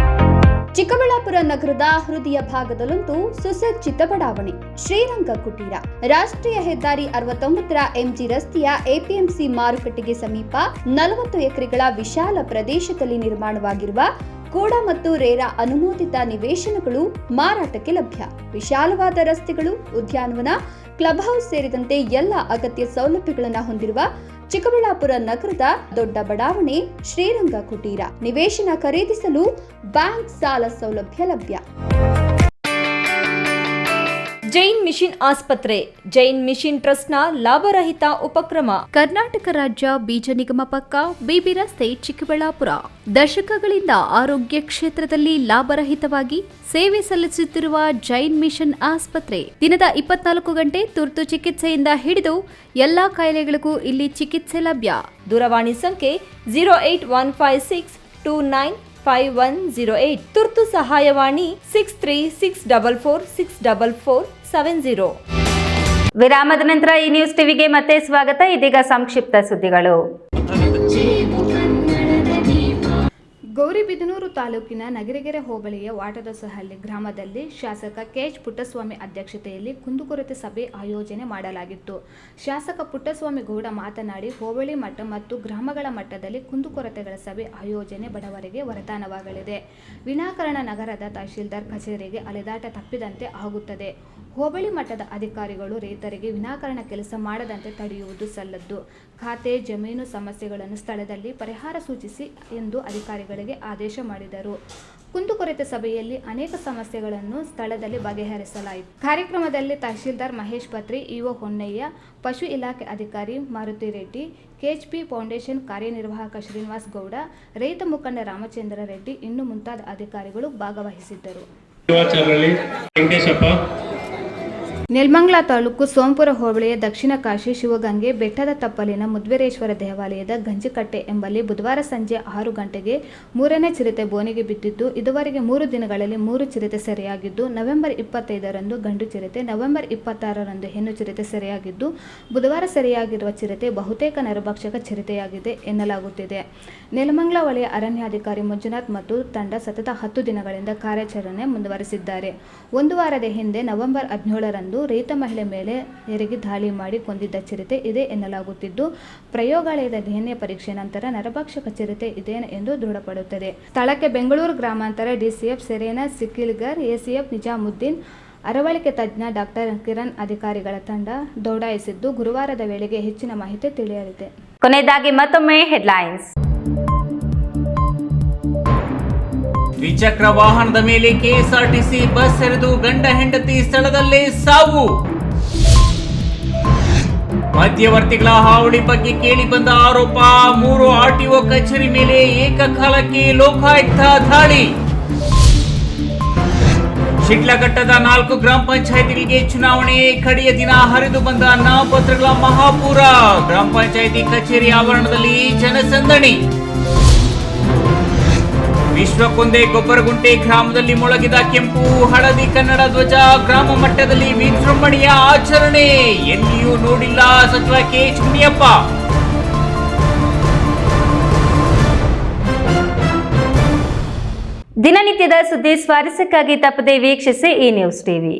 ಚಿಕ್ಕಬಳ್ಳಾಪುರ ನಗರದ ಹೃದಯ ಭಾಗದಲ್ಲೊಂದು ಸುಸಜ್ಜಿತ ಬಡಾವಣೆ ಶ್ರೀರಂಗ ಕುಟೀರ. ರಾಷ್ಟ್ರೀಯ ಹೆದ್ದಾರಿ 69ರ MG ರಸ್ತೆಯ APMC ಮಾರುಕಟ್ಟೆಗೆ ಸಮೀಪ 40 ಎಕರೆಗಳ ವಿಶಾಲ ಪ್ರದೇಶದಲ್ಲಿ ನಿರ್ಮಾಣವಾಗಿರುವ ಕೋಡಾ ಮತ್ತು ರೇರಾ ಅನುಮೋದಿತ ನಿವೇಶನಗಳು ಮಾರಾಟಕ್ಕೆ ಲಭ್ಯ. ವಿಶಾಲವಾದ ರಸ್ತೆಗಳು, ಉದ್ಯಾನವನ, ಕ್ಲಬ್ ಹೌಸ್ ಸೇರಿದಂತೆ ಎಲ್ಲ ಅಗತ್ಯ ಸೌಲಭ್ಯಗಳನ್ನು ಹೊಂದಿರುವ ಚಿಕ್ಕಬಳ್ಳಾಪುರ ನಗರದ ದೊಡ್ಡ ಬಡಾವಣೆ ಶ್ರೀರಂಗ ಕುಟೀರ. ನಿವೇಶನ ಖರೀದಿಸಲು ಬ್ಯಾಂಕ್ ಸಾಲ ಸೌಲಭ್ಯ ಲಭ್ಯ. ಜೈನ್ ಮಿಷನ್ ಆಸ್ಪತ್ರೆ ಜೈನ್ ಮಿಷನ್ ಟ್ರಸ್ಟ್ನ ಲಾಭರಹಿತ ಉಪಕ್ರಮ. ಕರ್ನಾಟಕ ರಾಜ್ಯ ಬೀಜ ನಿಗಮ ಪಕ್ಕ, ಬಿಬಿ ರಸ್ತೆ, ಚಿಕ್ಕಬಳ್ಳಾಪುರ. ದಶಕಗಳಿಂದ ಆರೋಗ್ಯ ಕ್ಷೇತ್ರದಲ್ಲಿ ಲಾಭರಹಿತವಾಗಿ ಸೇವೆ ಸಲ್ಲಿಸುತ್ತಿರುವ ಜೈನ್ ಮಿಷನ್ ಆಸ್ಪತ್ರೆ ದಿನದ 24 ಗಂಟೆ ತುರ್ತು ಚಿಕಿತ್ಸೆಯಿಂದ ಹಿಡಿದು ಎಲ್ಲಾ ಕಾಯಿಲೆಗಳಿಗೂ ಇಲ್ಲಿ ಚಿಕಿತ್ಸೆ ಲಭ್ಯ. ದೂರವಾಣಿ ಸಂಖ್ಯೆ 08156295108. ತುರ್ತು ಸಹಾಯವಾಣಿ 6364464470. ವಿರಾಮದ ನಂತರ ಈ ನ್ಯೂಸ್ ಟಿವಿಗೆ ಮತ್ತೆ ಸ್ವಾಗತ. ಇದೀಗ ಸಂಕ್ಷಿಪ್ತ ಸುದ್ದಿಗಳು. ಗೌರಿಬಿದನೂರು ತಾಲೂಕಿನ ನಗರಗೆರೆ ಹೋಬಳಿಯ ವಾಟದಸಹಳ್ಳಿ ಗ್ರಾಮದಲ್ಲಿ ಶಾಸಕ ಕೆಎಚ್ ಪುಟ್ಟಸ್ವಾಮಿ ಅಧ್ಯಕ್ಷತೆಯಲ್ಲಿ ಕುಂದುಕೊರತೆ ಸಭೆ ಆಯೋಜನೆ ಮಾಡಲಾಗಿತ್ತು. ಶಾಸಕ ಪುಟ್ಟಸ್ವಾಮಿ ಗೌಡ ಮಾತನಾಡಿ, ಹೋಬಳಿ ಮಟ್ಟ ಮತ್ತು ಗ್ರಾಮಗಳ ಮಟ್ಟದಲ್ಲಿ ಕುಂದುಕೊರತೆಗಳ ಸಭೆ ಆಯೋಜನೆ ಬಡವರಿಗೆ ವರದಾನವಾಗಲಿದೆ. ವಿನಾಕಾರಣ ನಗರದ ತಹಶೀಲ್ದಾರ್ ಕಚೇರಿಗೆ ಅಲೆದಾಟ ತಪ್ಪಿದಂತೆ ಆಗುತ್ತದೆ. ಹೋಬಳಿ ಮಟ್ಟದ ಅಧಿಕಾರಿಗಳು ರೈತರಿಗೆ ವಿನಾಕಾರಣ ಕೆಲಸ ಮಾಡದಂತೆ ತಡೆಯುವುದು ಸಲ್ಲದ್ದು. ಖಾತೆ, ಜಮೀನು ಸಮಸ್ಯೆಗಳನ್ನು ಸ್ಥಳದಲ್ಲಿ ಪರಿಹಾರ ಸೂಚಿಸಿ ಎಂದು ಅಧಿಕಾರಿಗಳಿಗೆ ಆದೇಶ ಮಾಡಿದರು. ಕುಂದುಕೊರತೆ ಸಭೆಯಲ್ಲಿ ಅನೇಕ ಸಮಸ್ಯೆಗಳನ್ನು ಸ್ಥಳದಲ್ಲಿ ಬಗೆಹರಿಸಲಾಯಿತು. ಕಾರ್ಯಕ್ರಮದಲ್ಲಿ ತಹಶೀಲ್ದಾರ್ ಮಹೇಶ್ ಪತ್ರಿ, ಇಒ ಹೊನ್ನಯ್ಯ, ಪಶು ಇಲಾಖೆ ಅಧಿಕಾರಿ ಮಾರುತಿ ರೆಡ್ಡಿ, ಕೆಎಚ್ಪಿ ಫೌಂಡೇಶನ್ ಕಾರ್ಯನಿರ್ವಾಹಕ ಶ್ರೀನಿವಾಸ್ ಗೌಡ, ರೈತ ಮುಖಂಡ ರಾಮಚಂದ್ರ ರೆಡ್ಡಿ ಇನ್ನು ಮುಂತಾದ ಅಧಿಕಾರಿಗಳು ಭಾಗವಹಿಸಿದ್ದರು. ನೆಲಮಂಗಲ ತಾಲೂಕು ಸೋಂಪುರ ಹೋಬಳಿಯ ದಕ್ಷಿಣ ಕಾಶಿ ಶಿವಗಂಗೆ ಬೆಟ್ಟದ ತಪ್ಪಲಿನ ಮುದ್ವೇರೇಶ್ವರ ದೇವಾಲಯದ ಗಂಜಿಕಟ್ಟೆ ಎಂಬಲ್ಲಿ ಬುಧವಾರ ಸಂಜೆ 6 ಗಂಟೆಗೆ 3ನೇ ಚಿರತೆ ಬೋನಿಗೆ ಬಿದ್ದಿದ್ದು, ಇದುವರೆಗೆ 3 ದಿನಗಳಲ್ಲಿ 3 ಚಿರತೆ ಸೆರೆಯಾಗಿದ್ದು, ನವೆಂಬರ್ 25ರಂದು ಗಂಡು ಚಿರತೆ, ನವೆಂಬರ್ 26ರಂದು ಹೆಣ್ಣು ಚಿರತೆ ಸೆರೆಯಾಗಿದ್ದು, ಬುಧವಾರ ಸೆರೆಯಾಗಿರುವ ಚಿರತೆ ಬಹುತೇಕ ನರಭಕ್ಷಕ ಚಿರತೆಯಾಗಿದೆ ಎನ್ನಲಾಗುತ್ತಿದೆ. ನೆಲಮಂಗಲ ವಲಯ ಅರಣ್ಯಾಧಿಕಾರಿ ಮಂಜುನಾಥ್ ಮತ್ತು ತಂಡ ಸತತ 10 ದಿನಗಳಿಂದ ಕಾರ್ಯಾಚರಣೆ ಮುಂದುವರೆಸಿದ್ದಾರೆ. ಒಂದು ವಾರದ ಹಿಂದೆ ನವೆಂಬರ್ 17ರಂದು ರೈತ ಮಹಿಳೆ ಮೇಲೆ ಎರಗಿ ದಾಳಿ ಮಾಡಿ ಕೊಂದಿದ್ದ ಚಿರತೆ ಇದೆ ಎನ್ನಲಾಗುತ್ತಿದ್ದು, ಪ್ರಯೋಗಾಲಯದ DNA ಪರೀಕ್ಷೆ ನಂತರ ನರಭಕ್ಷಕ ಚಿರತೆ ಇದೆ ಎಂದು ದೃಢಪಡುತ್ತದೆ. ಸ್ಥಳಕ್ಕೆ ಬೆಂಗಳೂರು ಗ್ರಾಮಾಂತರ ಡಿಸಿಎಫ್ ಸೆರೇನಾ ಸಿಕ್ಕಿಲ್ಗರ್, ಎಸಿಎಫ್ ನಿಜಾಮುದ್ದೀನ್, ಅರವಳಿಕೆ ತಜ್ಞ ಡಾಕ್ಟರ್ ಕಿರಣ್ ಅಧಿಕಾರಿಗಳ ತಂಡ ದೌಡಾಯಿಸಿದ್ದು, ಗುರುವಾರದ ವೇಳೆಗೆ ಹೆಚ್ಚಿನ ಮಾಹಿತಿ ತಿಳಿಯಲಿದೆ. ಕೊನೆಯದಾಗಿ ಮತ್ತೊಮ್ಮೆ ಹೆಡ್ಲೈನ್ಸ್. ದ್ವಿಚಕ್ರ ವಾಹನದ ಮೇಲೆ ಕೆಎಸ್ಆರ್ಟಿಸಿ ಬಸ್ ಎರೆದು ಗಂಡ ಹೆಂಡತಿ ಸ್ಥಳದಲ್ಲೇ ಸಾವು. ಮಧ್ಯವರ್ತಿಗಳ ಹಾವಳಿ ಬಗ್ಗೆ ಕೇಳಿ ಬಂದ ಆರೋಪ. 3 ಆರ್ಟಿಒ ಕಚೇರಿ ಮೇಲೆ ಏಕಕಾಲಕ್ಕೆ ಲೋಕಾಯುಕ್ತ ದಾಳಿ. ಶಿಡ್ಲಘಟ್ಟದ 4 ಗ್ರಾಮ ಪಂಚಾಯಿತಿಗಳಿಗೆ ಚುನಾವಣೆ ಕಡೆಯ ದಿನ ಹರಿದು ಬಂದ ನಾಮಪತ್ರಗಳ ಮಹಾಪೂರ. ಗ್ರಾಮ ಪಂಚಾಯಿತಿ ಕಚೇರಿ ಆವರಣದಲ್ಲಿ ಜನಸಂದಣಿ. ವಿಶ್ವಕ್ಕೊಂದೇ ಗೊಬ್ಬರಗುಂಟೆ ಗ್ರಾಮದಲ್ಲಿ ಮೊಳಗಿದ ಕೆಂಪು ಹಳದಿ ಕನ್ನಡ ಧ್ವಜ. ಗ್ರಾಮ ಮಟ್ಟದಲ್ಲಿ ವಿಜೃಂಭಣೆಯ ಆಚರಣೆ. ಎಲ್ಲಿಯೂ ನೋಡಿಲ್ಲ ಸಚಿವ ಕೆಎಚ್ ಮುನಿಯಪ್ಪ. ದಿನನಿತ್ಯದ ಸುದ್ದಿ ಸ್ವಾರಸ್ಯಕ್ಕಾಗಿ ತಪ್ಪದೆ ವೀಕ್ಷಿಸಿ ಈ ನ್ಯೂಸ್ ಟಿವಿ.